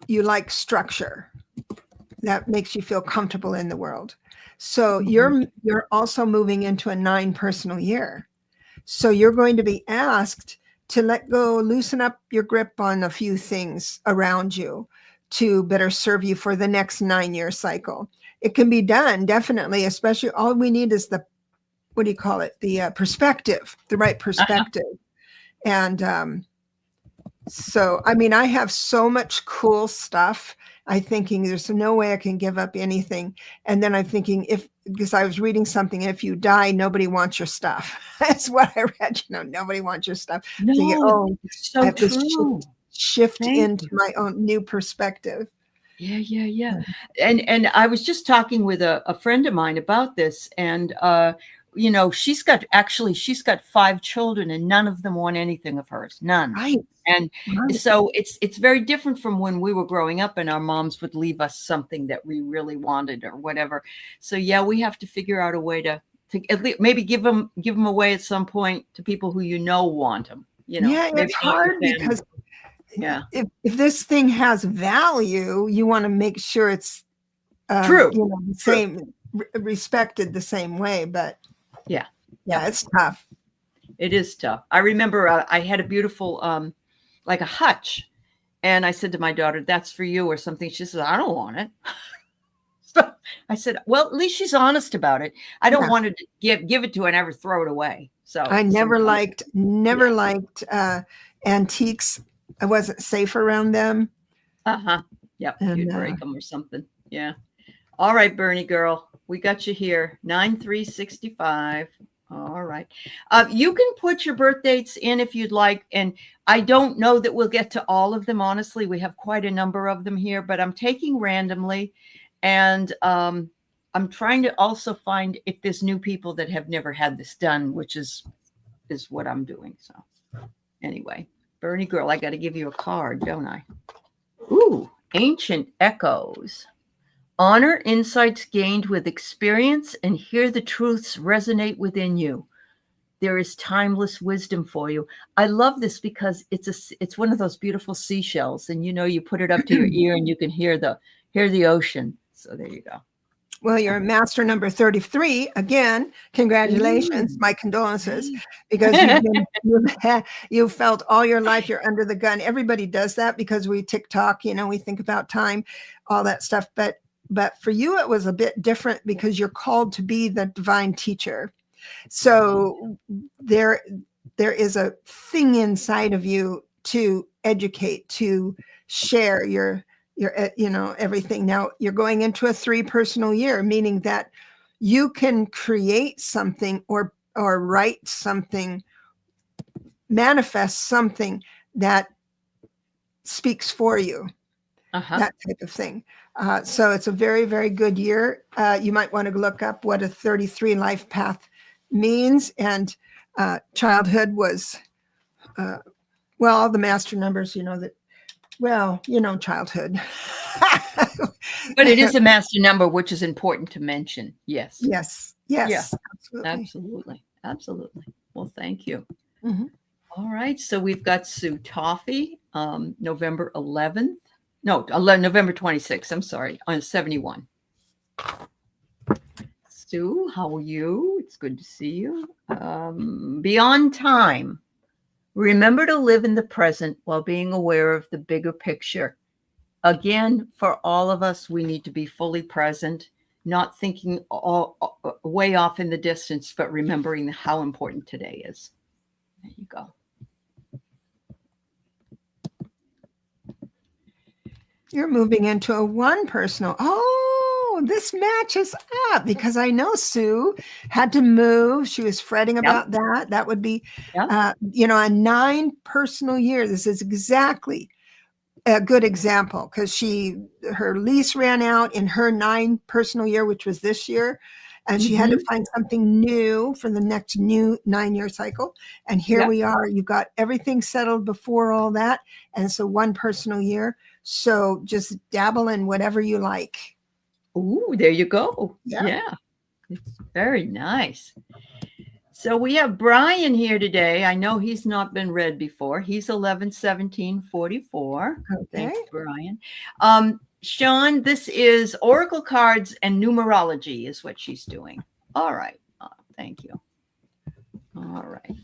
Speaker 2: you like structure. That makes you feel comfortable in the world. So you're also moving into a 9 personal year. So you're going to be asked to let go, loosen up your grip on a few things around you to better serve you for the next 9-year cycle. It can be done, definitely, especially all we need is the, what do you call it? The perspective, the right perspective. And so, I mean, I have so much cool stuff. I'm thinking there's no way I can give up anything. And then I'm thinking, because I was reading something, if you die, nobody wants your stuff. That's what I read. Nobody wants your stuff.
Speaker 1: No,
Speaker 2: thinking,
Speaker 1: it's so
Speaker 2: I have
Speaker 1: true.
Speaker 2: to shift into my own new perspective.
Speaker 1: Yeah. And I was just talking with a friend of mine about this, and she's got 5 children, and none of them want anything of hers. None.
Speaker 2: Right.
Speaker 1: And so it's very different from when we were growing up and our moms would leave us something that we really wanted or whatever. So yeah, we have to figure out a way to at least maybe give them away at some point to people who want them.
Speaker 2: Yeah, it's hard because if this thing has value, you want to make sure it's
Speaker 1: true,
Speaker 2: the same, respected the same way. But yeah, it's tough.
Speaker 1: It is tough. I remember I had a beautiful like a hutch, and I said to my daughter, "That's for you," or something. She says, "I don't want it." So I said, "Well, at least she's honest about it. I don't want to give it to her and ever throw it away." So
Speaker 2: I never liked antiques. I wasn't safe around them.
Speaker 1: Yep. You'd break them or something. Yeah. All right, Bernie girl, we got you here. 9365. All right. You can put your birth dates in if you'd like. And I don't know that we'll get to all of them. Honestly, we have quite a number of them here, but I'm taking randomly. And I'm trying to also find if there's new people that have never had this done, which is what I'm doing. So anyway, Bernie girl, I got to give you a card, don't I? Ooh, Ancient Echoes. Honor insights gained with experience and hear the truths resonate within you. There is timeless wisdom for you. I love this because it's one of those beautiful seashells, and you put it up to your ear and you can hear the ocean. So there you go.
Speaker 2: Well, you're master number 33 again. Congratulations, my condolences, because you've felt all your life you're under the gun. Everybody does that because we TikTok, we think about time, all that stuff, but for you, it was a bit different because you're called to be the divine teacher. So there is a thing inside of you to educate, to share your everything. Now you're going into a 3 personal year, meaning that you can create something or write something, manifest something that speaks for you. That type of thing. So it's a very, very good year. You might want to look up what a 33 life path means. And childhood was, all the master numbers, childhood.
Speaker 1: But it is a master number, which is important to mention. Yes.
Speaker 2: Yes.
Speaker 1: Yeah, absolutely. Well, thank you. All right. So we've got Sue Toffee, November 11th. No, November 26th. I'm sorry, on 71. Sue, how are you? It's good to see you. Beyond time. Remember to live in the present while being aware of the bigger picture. Again, for all of us, we need to be fully present, not thinking way off in the distance, but remembering how important today is. There you go.
Speaker 2: You're moving into a one personal. Oh, this matches up because I know Sue had to move. She was fretting about that. That would be, a 9 personal year. This is exactly a good example because her lease ran out in her 9 personal year, which was this year. And she had to find something new for the next new 9-year cycle. And here we are. You've got everything settled before all that. And so 1 personal year. So just dabble in whatever you like.
Speaker 1: Ooh, there you go. Yeah. It's very nice. So we have Brian here today. I know he's not been read before. He's 11/17/44.
Speaker 2: Okay.
Speaker 1: Thanks, Brian. Sean, this is oracle cards and numerology is what she's doing. All right. Thank you. All right.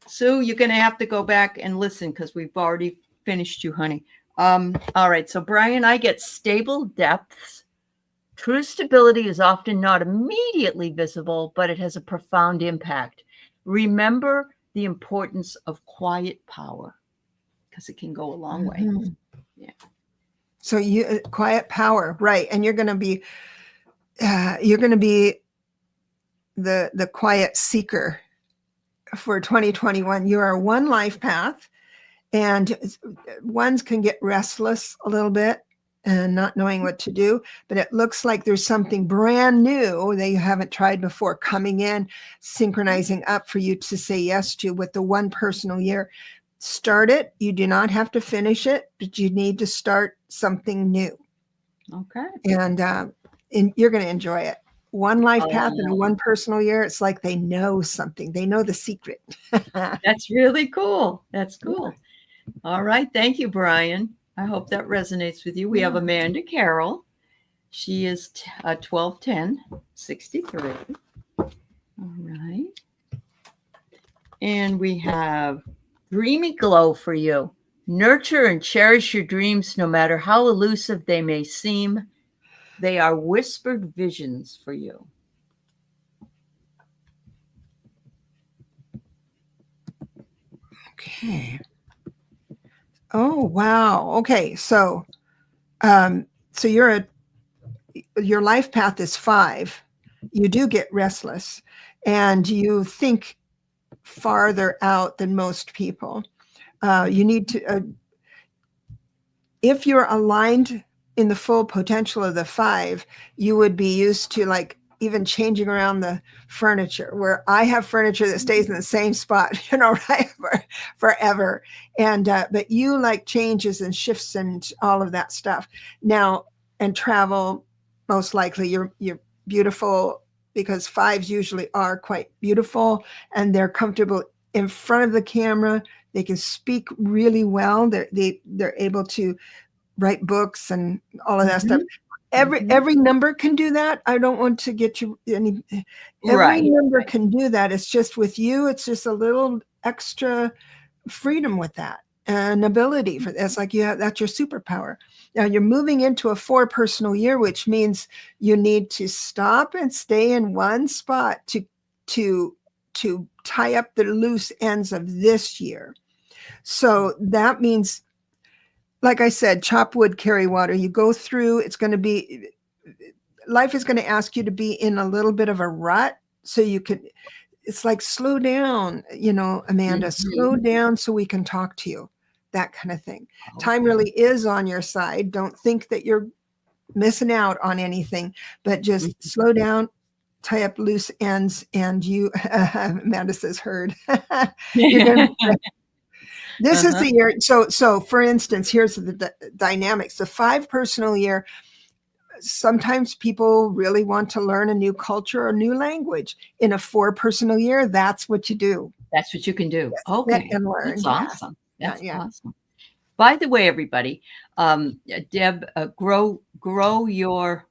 Speaker 1: Sue, you're going to have to go back and listen because we've already finished you, honey. All right. So, Brian, I get stable depths. True stability is often not immediately visible, but it has a profound impact. Remember the importance of quiet power because it can go a long way. Yeah.
Speaker 2: So quiet power, right? And you're going to be the quiet seeker for 2021. You are one life path, and ones can get restless a little bit and not knowing what to do. But it looks like there's something brand new that you haven't tried before coming in, synchronizing up for you to say yes to with the 1 personal year. Start it. You do not have to finish it, but you need to start something new.
Speaker 1: Okay.
Speaker 2: And you're going to enjoy it. 1 life path and a 1 personal year. It's like they know something. They know the secret.
Speaker 1: That's really cool. That's cool. All right. Thank you, Brian. I hope that resonates with you. We have Amanda Carroll. She is 12/10/63. All right. And we have Dreamy Glow for you. Nurture and cherish your dreams no matter how elusive they may seem. They are whispered visions for you.
Speaker 2: Okay. Oh, wow. Okay. So your life path is 5. You do get restless and you think farther out than most people. You need to, if you're aligned in the full potential of the 5, you would be used to like even changing around the furniture, where I have furniture that stays in the same spot, right, forever. And, but you like changes and shifts and all of that stuff now, and travel. Most likely you're beautiful because 5s usually are quite beautiful and they're comfortable in front of the camera. They can speak really well. They're able to write books and all of that stuff. Every number can do that. I don't want to get you any. Every number can do that. It's just with you. It's just a little extra freedom with that and ability for this. Like that's your superpower. Now you're moving into a 4 personal year, which means you need to stop and stay in one spot to tie up the loose ends of this year. So that means, like I said, chop wood, carry water. You go through, life is going to ask you to be in a little bit of a rut. So it's like, slow down, Amanda, slow down so we can talk to you, that kind of thing. Okay. Time really is on your side. Don't think that you're missing out on anything, but just slow down, tie up loose ends, and you, Amanda says, heard. This is the year. So for instance, here's the dynamics. The 5 personal year, sometimes people really want to learn a new culture or new language. In a 4 personal year, that's what you do.
Speaker 1: That's what you can do. Okay.
Speaker 2: And learn.
Speaker 1: That's awesome. That's awesome. by the way, everybody, Deb, grow your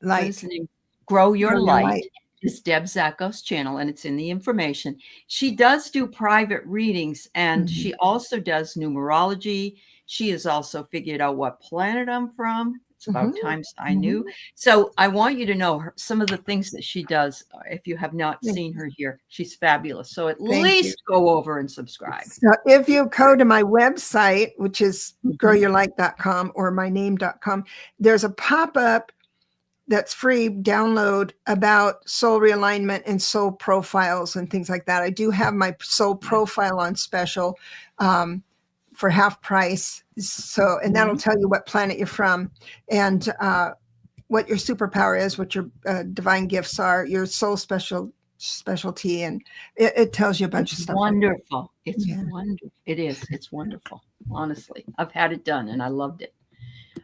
Speaker 2: Light.
Speaker 1: What is the name? Grow Your Light is Deb Zachau's channel, and it's in the information. She does do private readings, and she also does numerology. She has also figured out what planet I'm from. It's about times I knew. So I want you to know some of the things that she does. If you have not seen her here, she's fabulous. So at least go over and subscribe.
Speaker 2: So if you go to my website, which is growyourlight.com or myname.com, there's a pop-up that's free download about soul realignment and soul profiles and things like that. I do have my soul profile on special for half price. So, and that'll tell you what planet you're from and what your superpower is, what your divine gifts are, your soul specialty, and it tells you a bunch of stuff.
Speaker 1: Wonderful. It's wonderful. It is. It's wonderful. Honestly, I've had it done and I loved it.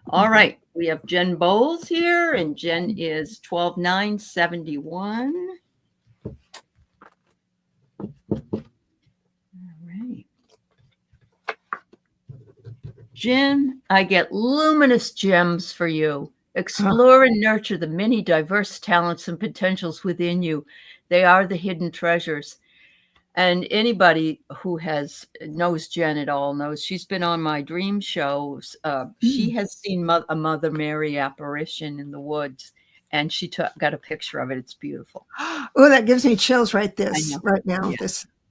Speaker 1: All right, we have Jen Bowles here, and Jen is 12/9/71. All right. Jen, I get luminous gems for you. Explore and nurture the many diverse talents and potentials within you. They are the hidden treasures. And anybody who knows Jen at all knows she's been on my dream shows. She has seen a Mother Mary apparition in the woods, and she got a picture of it. It's beautiful.
Speaker 2: Oh, that gives me chills right now.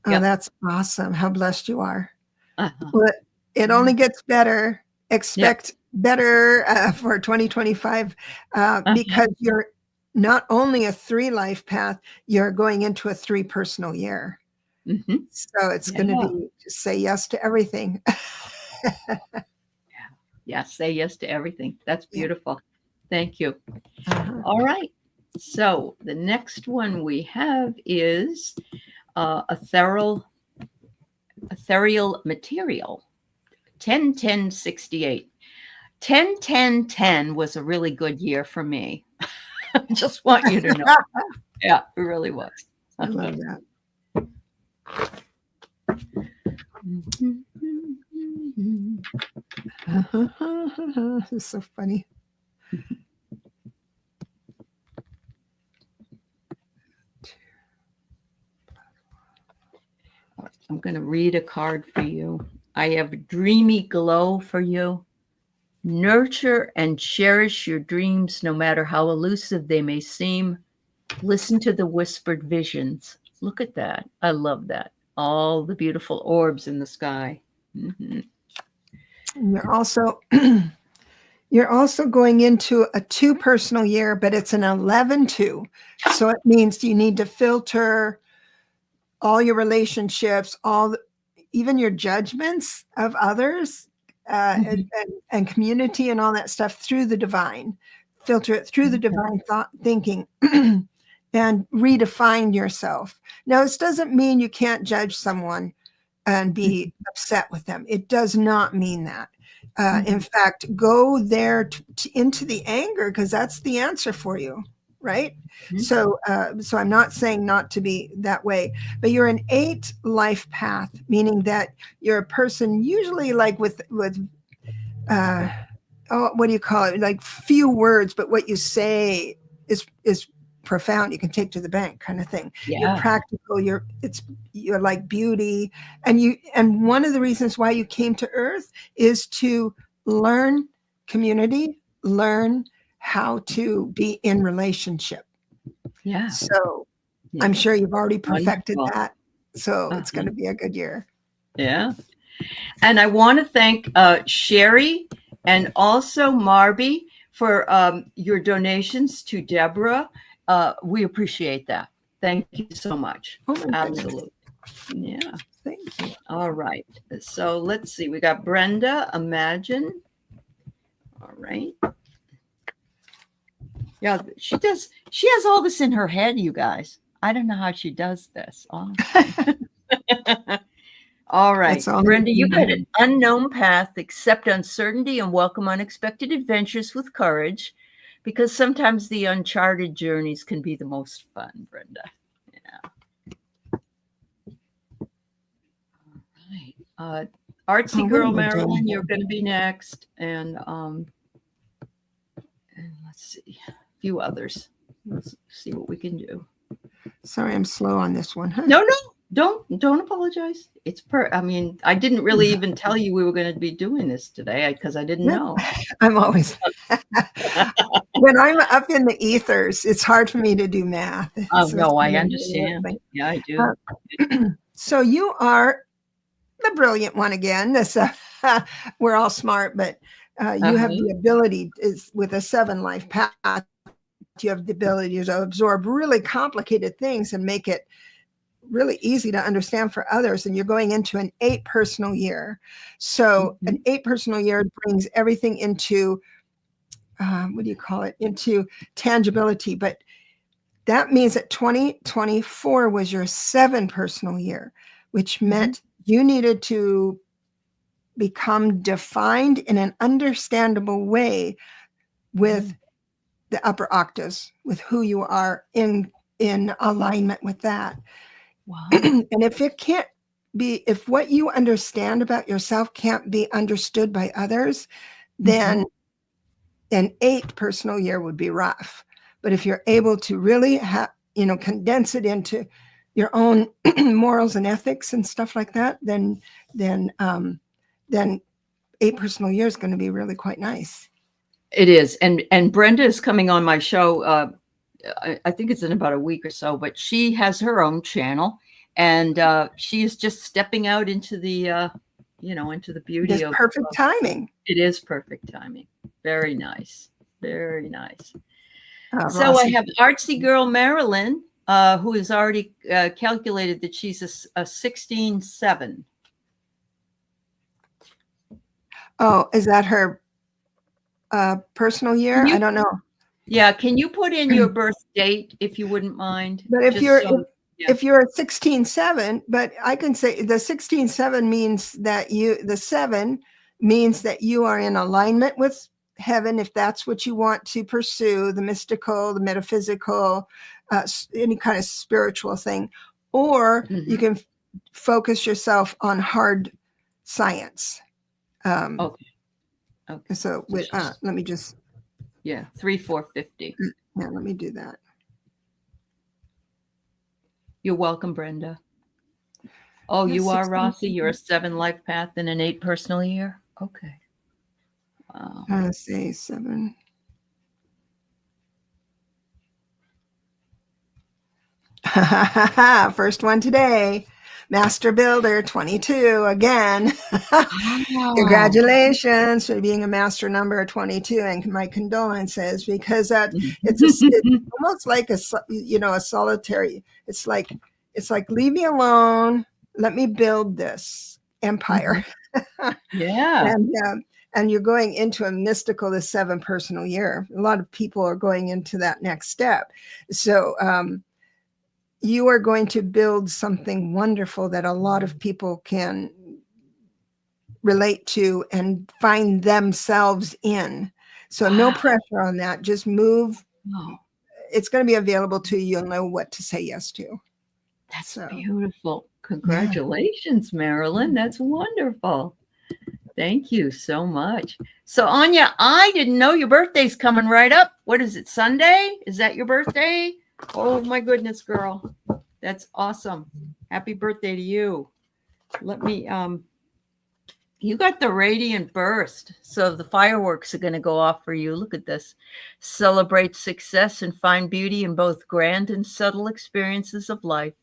Speaker 1: Yeah.
Speaker 2: That's awesome. How blessed you are. Well, it only gets better. Expect better for 2025 because you're not only a 3 life path, you're going into a 3 personal year. So it's going to be just say yes to everything.
Speaker 1: Say yes to everything. That's beautiful. Thank you. All right. So the next one we have is ethereal material. 10/10/68. 10/10/10 was a really good year for me. Just want you to know. Yeah, it really was.
Speaker 2: I love that. It's so funny.
Speaker 1: I'm going to read a card for you. I have a dreamy glow for you. Nurture and cherish your dreams, no matter how elusive they may seem. Listen to the whispered visions. Look at that. I love that. All the beautiful orbs in the sky.
Speaker 2: And you're also going into a 2 personal year, but it's an 11/2. So it means you need to filter all your relationships, even your judgments of others and community and all that stuff through the divine. Filter it through the divine thought thinking and redefine yourself. Now, this doesn't mean you can't judge someone and be upset with them. It does not mean that. In fact, go there into the anger because that's the answer for you, right? So I'm not saying not to be that way, but you're an 8 life path, meaning that you're a person usually like with what do you call it? Like few words, but what you say is profound. You can take to the bank, kind of thing. You're practical. You're like beauty, and one of the reasons why you came to Earth is to learn community, learn how to be in relationship. So I'm sure you've already perfected that. So it's going to be a good year.
Speaker 1: Yeah. And I want to thank Sherry and also Marby for your donations to Debra. We appreciate that. Thank you so much. Absolutely. Yeah.
Speaker 2: Thank you.
Speaker 1: All right. So let's see. We got Brenda, Imagine. All right. Yeah, she has all this in her head, you guys. I don't know how she does this. All right. Brenda, you got an unknown path. Accept uncertainty and welcome unexpected adventures with courage, because sometimes the uncharted journeys can be the most fun, Brenda. Yeah. All right. Artsy Girl Marilyn, you're going to be next. And let's see, a few others. Let's see what we can do.
Speaker 2: Sorry, I'm slow on this one. Huh?
Speaker 1: No, don't apologize. It's I mean, I didn't really even tell you we were going to be doing this today because I didn't know.
Speaker 2: I'm always when I'm up in the ethers, it's hard for me to do math.
Speaker 1: Oh, so no, I understand. Yeah, I do.
Speaker 2: So you are the brilliant one again. This we're all smart, but you have the ability with a 7 life path. You have the ability to absorb really complicated things and make it really easy to understand for others. And you're going into an 8 personal year. So an 8 personal year brings everything into, what do you call it? Into tangibility. But that means that 2024 was your 7 personal year, which meant you needed to become defined in an understandable way with the upper octaves, with who you are in alignment with that.
Speaker 1: Wow.
Speaker 2: And if what you understand about yourself can't be understood by others, then an 8 personal year would be rough. But if you're able to really condense it into your own morals and ethics and stuff like that, then 8 personal year is going to be really quite nice.
Speaker 1: It is. And Brenda is coming on my show. I think it's in about a week or so, but she has her own channel, and she is just stepping out into the, into the beauty of
Speaker 2: perfect timing.
Speaker 1: It is perfect timing. Very nice. Very nice.
Speaker 2: So
Speaker 1: I have Artsy Girl Marilyn, who has already calculated that she's a 16-7.
Speaker 2: Oh, is that her personal year? I don't know.
Speaker 1: Yeah, can you put in your birth date if you wouldn't mind?
Speaker 2: But if you're a 16-7, but I can say the 16-7 means that the 7 means that you are in alignment with heaven, if that's what you want to pursue, the mystical, the metaphysical, any kind of spiritual thing, or you can focus yourself on hard science. Okay. So let me just.
Speaker 1: 3-4-50.
Speaker 2: Yeah, let me do that.
Speaker 1: You're welcome, Brenda. Oh, you are, Rossi. You're a 7 life path and an 8 personal year. Okay. Wow.
Speaker 2: Let's say 7. First one today. Master Builder 22 again. Congratulations for being a master number 22, and my condolences, because it's almost like a solitary. It's like leave me alone. Let me build this empire.
Speaker 1: Yeah.
Speaker 2: And you're going into a mystical, the 7 personal year. A lot of people are going into that next step. So you are going to build something wonderful that a lot of people can relate to and find themselves in. So no pressure on that. Just move. Oh. It's going to be available to you. You'll know what to say yes to.
Speaker 1: That's beautiful. Congratulations, Marilyn. That's wonderful. Thank you so much. So, Anya, I didn't know your birthday's coming right up. What is it, Sunday? Is that your birthday? Oh, my goodness, girl. That's awesome. Happy birthday to you. Let me, you got the radiant burst. So the fireworks are going to go off for you. Look at this. Celebrate success and find beauty in both grand and subtle experiences of life.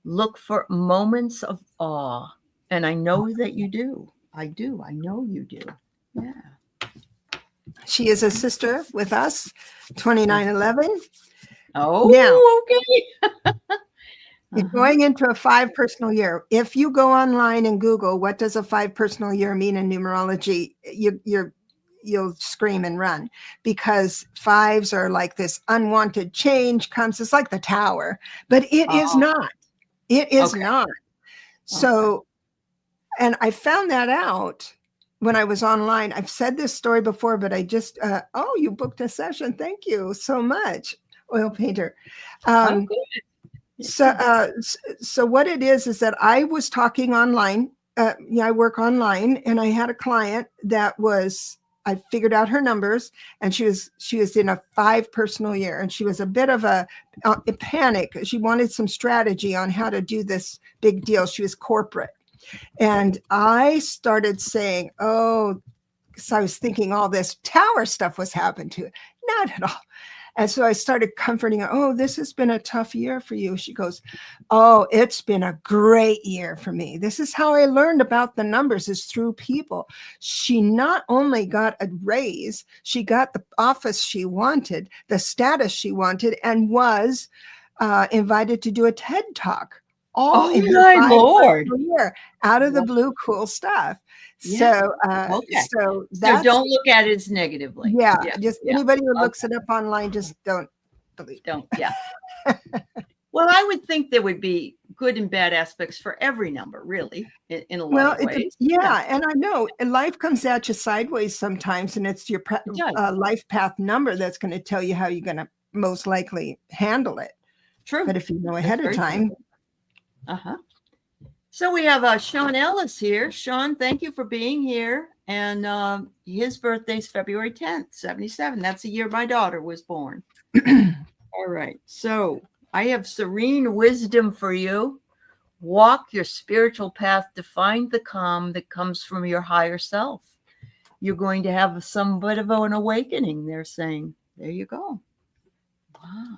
Speaker 1: Look for moments of awe. And I know that you do. I do. I know you do. Yeah.
Speaker 2: She is a sister with us, 2911.
Speaker 1: Oh,
Speaker 2: now, okay. You're going into a 5 personal year. If you go online and Google, what does a 5 personal year mean in numerology, you'll scream and run, because 5s are like this unwanted change comes. It's like the tower, but it is not. It is not. So, and I found that out when I was online. I've said this story before, but I just, you booked a session. Thank you so much, Oil Painter. So what it is that I was talking online I work online, and I had a client that I figured out her numbers, and she was in a 5 personal year, and she was a bit of a panic. She wanted some strategy on how to do this big deal. She was corporate. And I started saying, oh, so I was thinking all this tower stuff was happening to it. Not at all. And so I started comforting her. Oh, this has been a tough year for you. She goes, oh, it's been a great year for me. This is how I learned about the numbers, is through people. She not only got a raise, she got the office she wanted, the status she wanted, and was invited to do a TED Talk. All in her 5
Speaker 1: Lord.
Speaker 2: year, out of the blue, cool stuff.
Speaker 1: Yeah.
Speaker 2: So
Speaker 1: don't look at it as negatively.
Speaker 2: Just anybody who looks it up online, just don't believe.
Speaker 1: Well, I would think there would be good and bad aspects for every number, really, in a lot of ways.
Speaker 2: And I know life comes at you sideways sometimes, and it's your life path number that's going to tell you how you're going to most likely handle it.
Speaker 1: True.
Speaker 2: But if you know ahead of time.
Speaker 1: So we have Sean Ellis here. Sean, thank you for being here. And his birthday's February 10th, 77. That's the year my daughter was born. All right. So I have serene wisdom for you. Walk your spiritual path to find the calm that comes from your higher self. You're going to have some bit of an awakening, they're saying. There you go. Wow.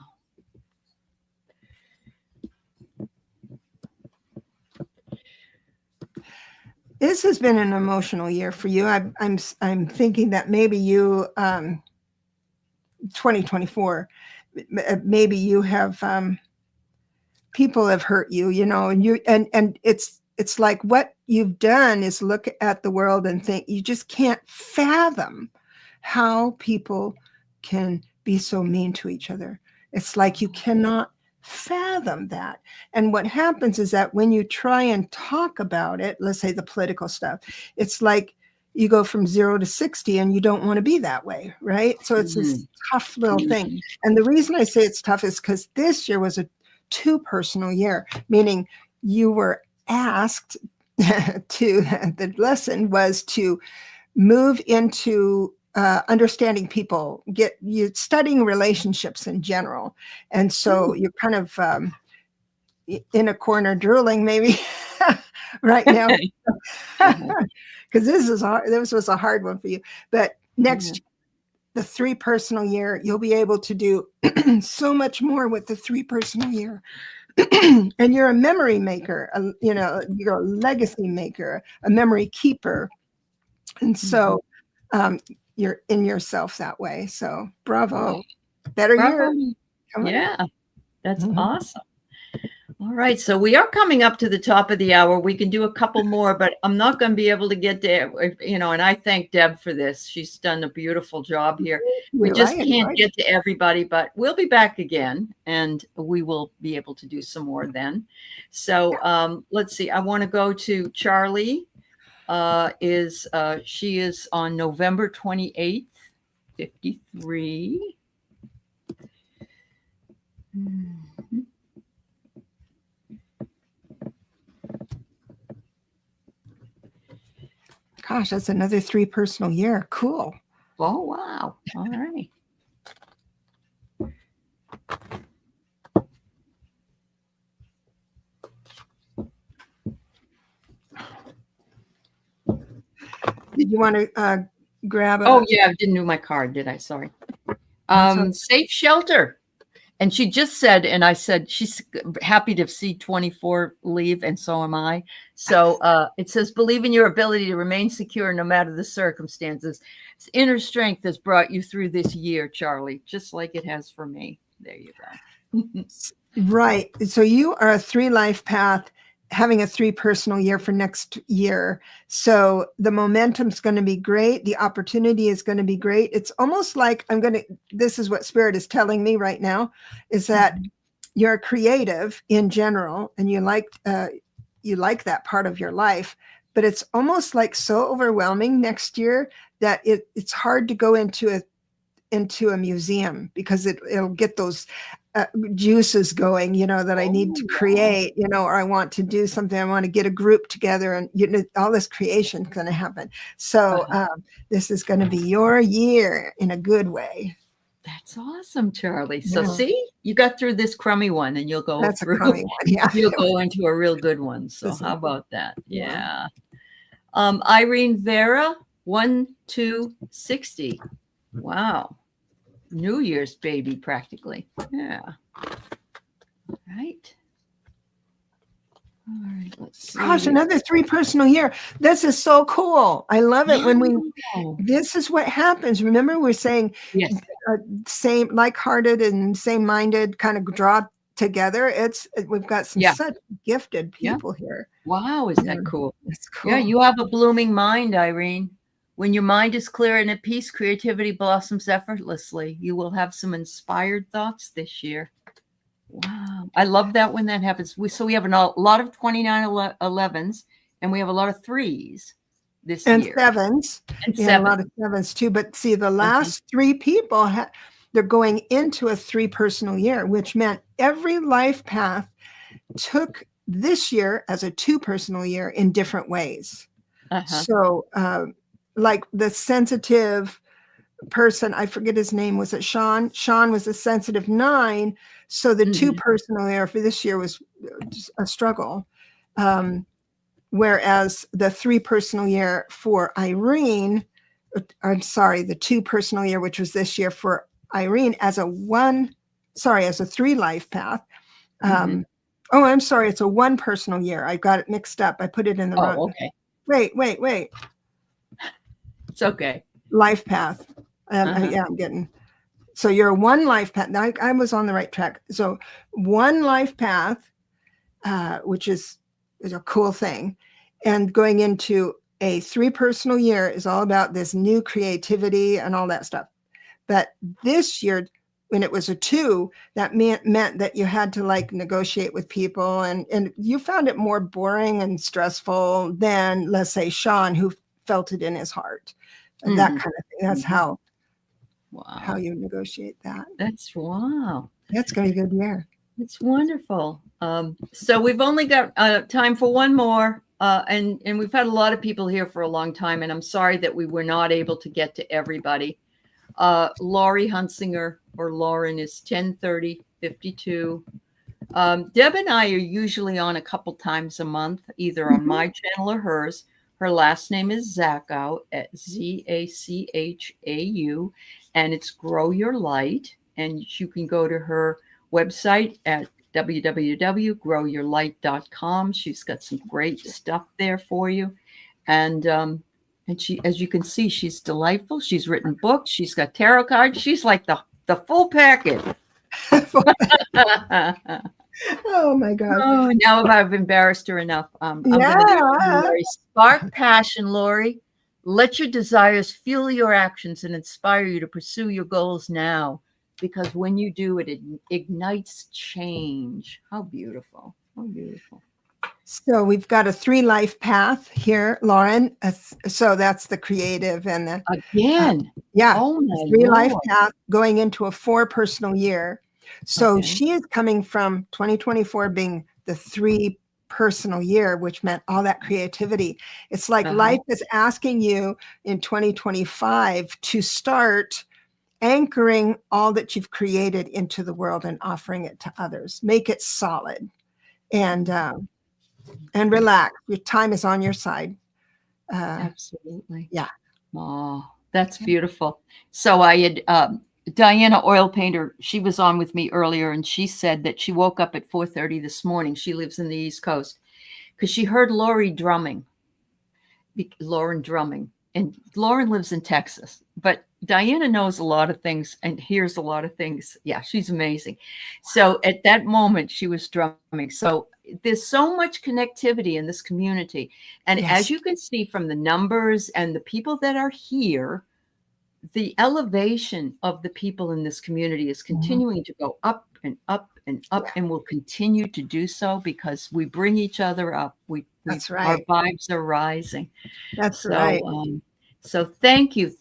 Speaker 2: This has been an emotional year for you. I'm thinking that maybe you 2024, maybe you have people have hurt you, and it's like what you've done is look at the world and think you just can't fathom how people can be so mean to each other. It's like you cannot fathom that. And what happens is that when you try and talk about it, let's say the political stuff, it's like you go from 0 to 60 and you don't want to be that way, right? So it's this tough little thing. And the reason I say it's tough is because this year was a 2 personal year, meaning you were asked to, the lesson was to move into understanding people, get you studying relationships in general. And so you're kind of in a corner drooling maybe right now, because this was a hard one for you. But next, the 3 personal year, you'll be able to do so much more with the 3 personal year. And you're a memory maker, you're a legacy maker, a memory keeper. And so you're in yourself that way. So bravo. Better year.
Speaker 1: Yeah, that's awesome. All right. So we are coming up to the top of the hour. We can do a couple more, but I'm not going to be able to get to, and I thank Deb for this. She's done a beautiful job here. We just can't get to everybody, but we'll be back again and we will be able to do some more then. So let's see. I want to go to Charlie. She is on November 28th, 53.
Speaker 2: Gosh, that's another 3 personal year. Cool.
Speaker 1: Oh, wow. All right.
Speaker 2: Did you want to grab a...
Speaker 1: Oh, yeah, I didn't do my card, did I? Sorry. Safe shelter. And she just said, and I said, she's happy to see 24 leave, and so am I. So it says, believe in your ability to remain secure no matter the circumstances. Inner strength has brought you through this year, Charlie, just like it has for me. There you go.
Speaker 2: Right. So you are a 3 life path, having a 3 personal year for next year. So the momentum's going to be great. The opportunity is going to be great. It's almost like this is what Spirit is telling me right now, is that you're creative in general and you like that part of your life, but it's almost like so overwhelming next year that it's hard to go into a museum because it'll get those juices going, that I need to create, or I want to do something. I want to get a group together, and all this creation is going to happen. So this is going to be your year in a good way.
Speaker 1: That's awesome, Charlie. So see, you got through this crummy one, and you'll go through.
Speaker 2: A crummy one. Yeah,
Speaker 1: you'll go into a real good one. So how about that? Yeah. Irene Vera, 1260. Wow. New Year's baby, practically. Yeah. Right. All right. Let's see.
Speaker 2: Gosh, another 3 personal year. This is so cool. I love it when this is what happens. Remember, we're saying same, like-hearted and same-minded kind of draw together. We've got some such gifted people here.
Speaker 1: Wow, is that cool?
Speaker 2: That's cool.
Speaker 1: Yeah, you have a blooming mind, Irene. When your mind is clear and at peace, creativity blossoms effortlessly. You will have some inspired thoughts this year. Wow. I love that when that happens. We have a lot of 2911s, and we have a lot of 3s this year.
Speaker 2: And 7s. And a lot of 7s too. But see, the last 3 people, they're going into a 3 personal year, which meant every life path took this year as a 2 personal year in different ways. So like the sensitive person, I forget his name, was it Sean? Sean was a sensitive 9. So the 2 personal year for this year was a struggle. Whereas the 3 personal year for Irene, the 2 personal year, which was this year for Irene as a 3 life path. Oh, I'm sorry. It's a 1 personal year. I got it mixed up. I put it in the wrong.
Speaker 1: Okay.
Speaker 2: Wait.
Speaker 1: It's okay.
Speaker 2: Life path. I'm getting. So you're a 1 life path. Now I was on the right track. So 1 life path, which is a cool thing, and going into a 3 personal year is all about this new creativity and all that stuff. But this year, when it was a 2, that meant that you had to like negotiate with people, and you found it more boring and stressful than, let's say, Sean, who felt it in his heart. That kind of thing. That's how you negotiate that.
Speaker 1: That's wow.
Speaker 2: That's going to be a good year.
Speaker 1: It's wonderful. So we've only got time for one more, and we've had a lot of people here for a long time, and I'm sorry that we were not able to get to everybody. Laurie Hunsinger, or Lauren, is 103052. Deb and I are usually on a couple times a month, either on my channel or hers. Her last name is Zachau, Zachau, and it's Grow Your Light. And you can go to her website at www.growyourlight.com. She's got some great stuff there for you. And she, as you can see, she's delightful. She's written books. She's got tarot cards. She's like the full package.
Speaker 2: Oh my God.
Speaker 1: Oh, now I've embarrassed her enough. I'm going to do Lori. Spark passion, Lori. Let your desires fuel your actions and inspire you to pursue your goals now. Because when you do, it ignites change. How beautiful. How beautiful.
Speaker 2: So we've got a 3 life path here, Lauren. So that's the creative and the
Speaker 1: again.
Speaker 2: Oh my 3 life path going into a 4 personal year. So she is coming from 2024 being the 3 personal year, which meant all that creativity. It's like life is asking you in 2025 to start anchoring all that you've created into the world and offering it to others. Make it solid and relax. Your time is on your side.
Speaker 1: Absolutely.
Speaker 2: Yeah.
Speaker 1: Oh, that's beautiful. So I had Diana Oil Painter, she was on with me earlier, and she said that she woke up at 4:30 this morning. She lives in the East Coast because she heard Lauren drumming. And Lauren lives in Texas, but Diana knows a lot of things and hears a lot of things. Yeah, she's amazing. So at that moment, she was drumming. So there's so much connectivity in this community. And as you can see from the numbers and the people that are here, the elevation of the people in this community is continuing to go up and up and up, and will continue to do so because we bring each other up.
Speaker 2: That's right.
Speaker 1: Our vibes are rising.
Speaker 2: That's right.
Speaker 1: So thank you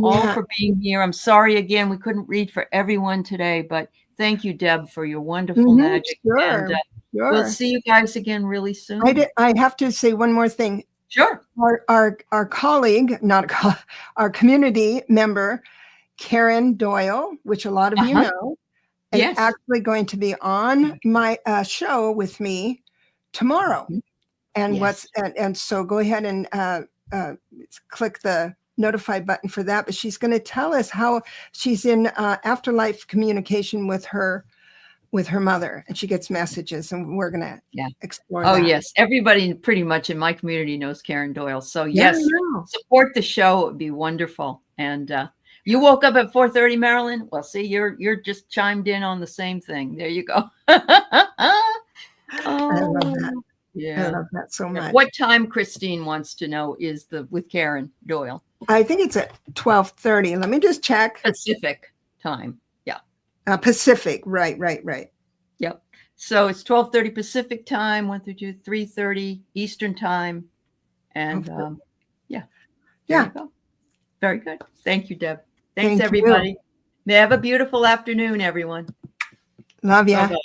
Speaker 1: all for being here. I'm sorry again we couldn't read for everyone today, but Thank you, Deb, for your wonderful magic.
Speaker 2: Sure,
Speaker 1: And
Speaker 2: sure.
Speaker 1: we'll see you guys again really soon.
Speaker 2: I have to say one more thing.
Speaker 1: Sure.
Speaker 2: Our colleague, our community member, Karen Doyle, which a lot of you know, is actually going to be on my show with me tomorrow. And so go ahead and click the notify button for that. But she's going to tell us how she's in afterlife communication with her mother, and she gets messages, and we're going to explore that.
Speaker 1: Yes. Everybody pretty much in my community knows Karen Doyle. So yes, support the show. It would be wonderful. And you woke up at 4:30, Marilyn? Well, see, you're just chimed in on the same thing. There you go.
Speaker 2: I love that.
Speaker 1: Yeah.
Speaker 2: I love that so much.
Speaker 1: What time, Christine wants to know, is with Karen Doyle?
Speaker 2: I think it's at 12:30. Let me just check.
Speaker 1: Pacific time. Yeah.
Speaker 2: Pacific. Right.
Speaker 1: Yep. So it's 12:30 Pacific time, 1 through 2, 3:30 Eastern time. And There you go. Very good. Thank you, Deb. Thanks, everybody. May have a beautiful afternoon, everyone.
Speaker 2: Love ya.
Speaker 1: Bye-bye.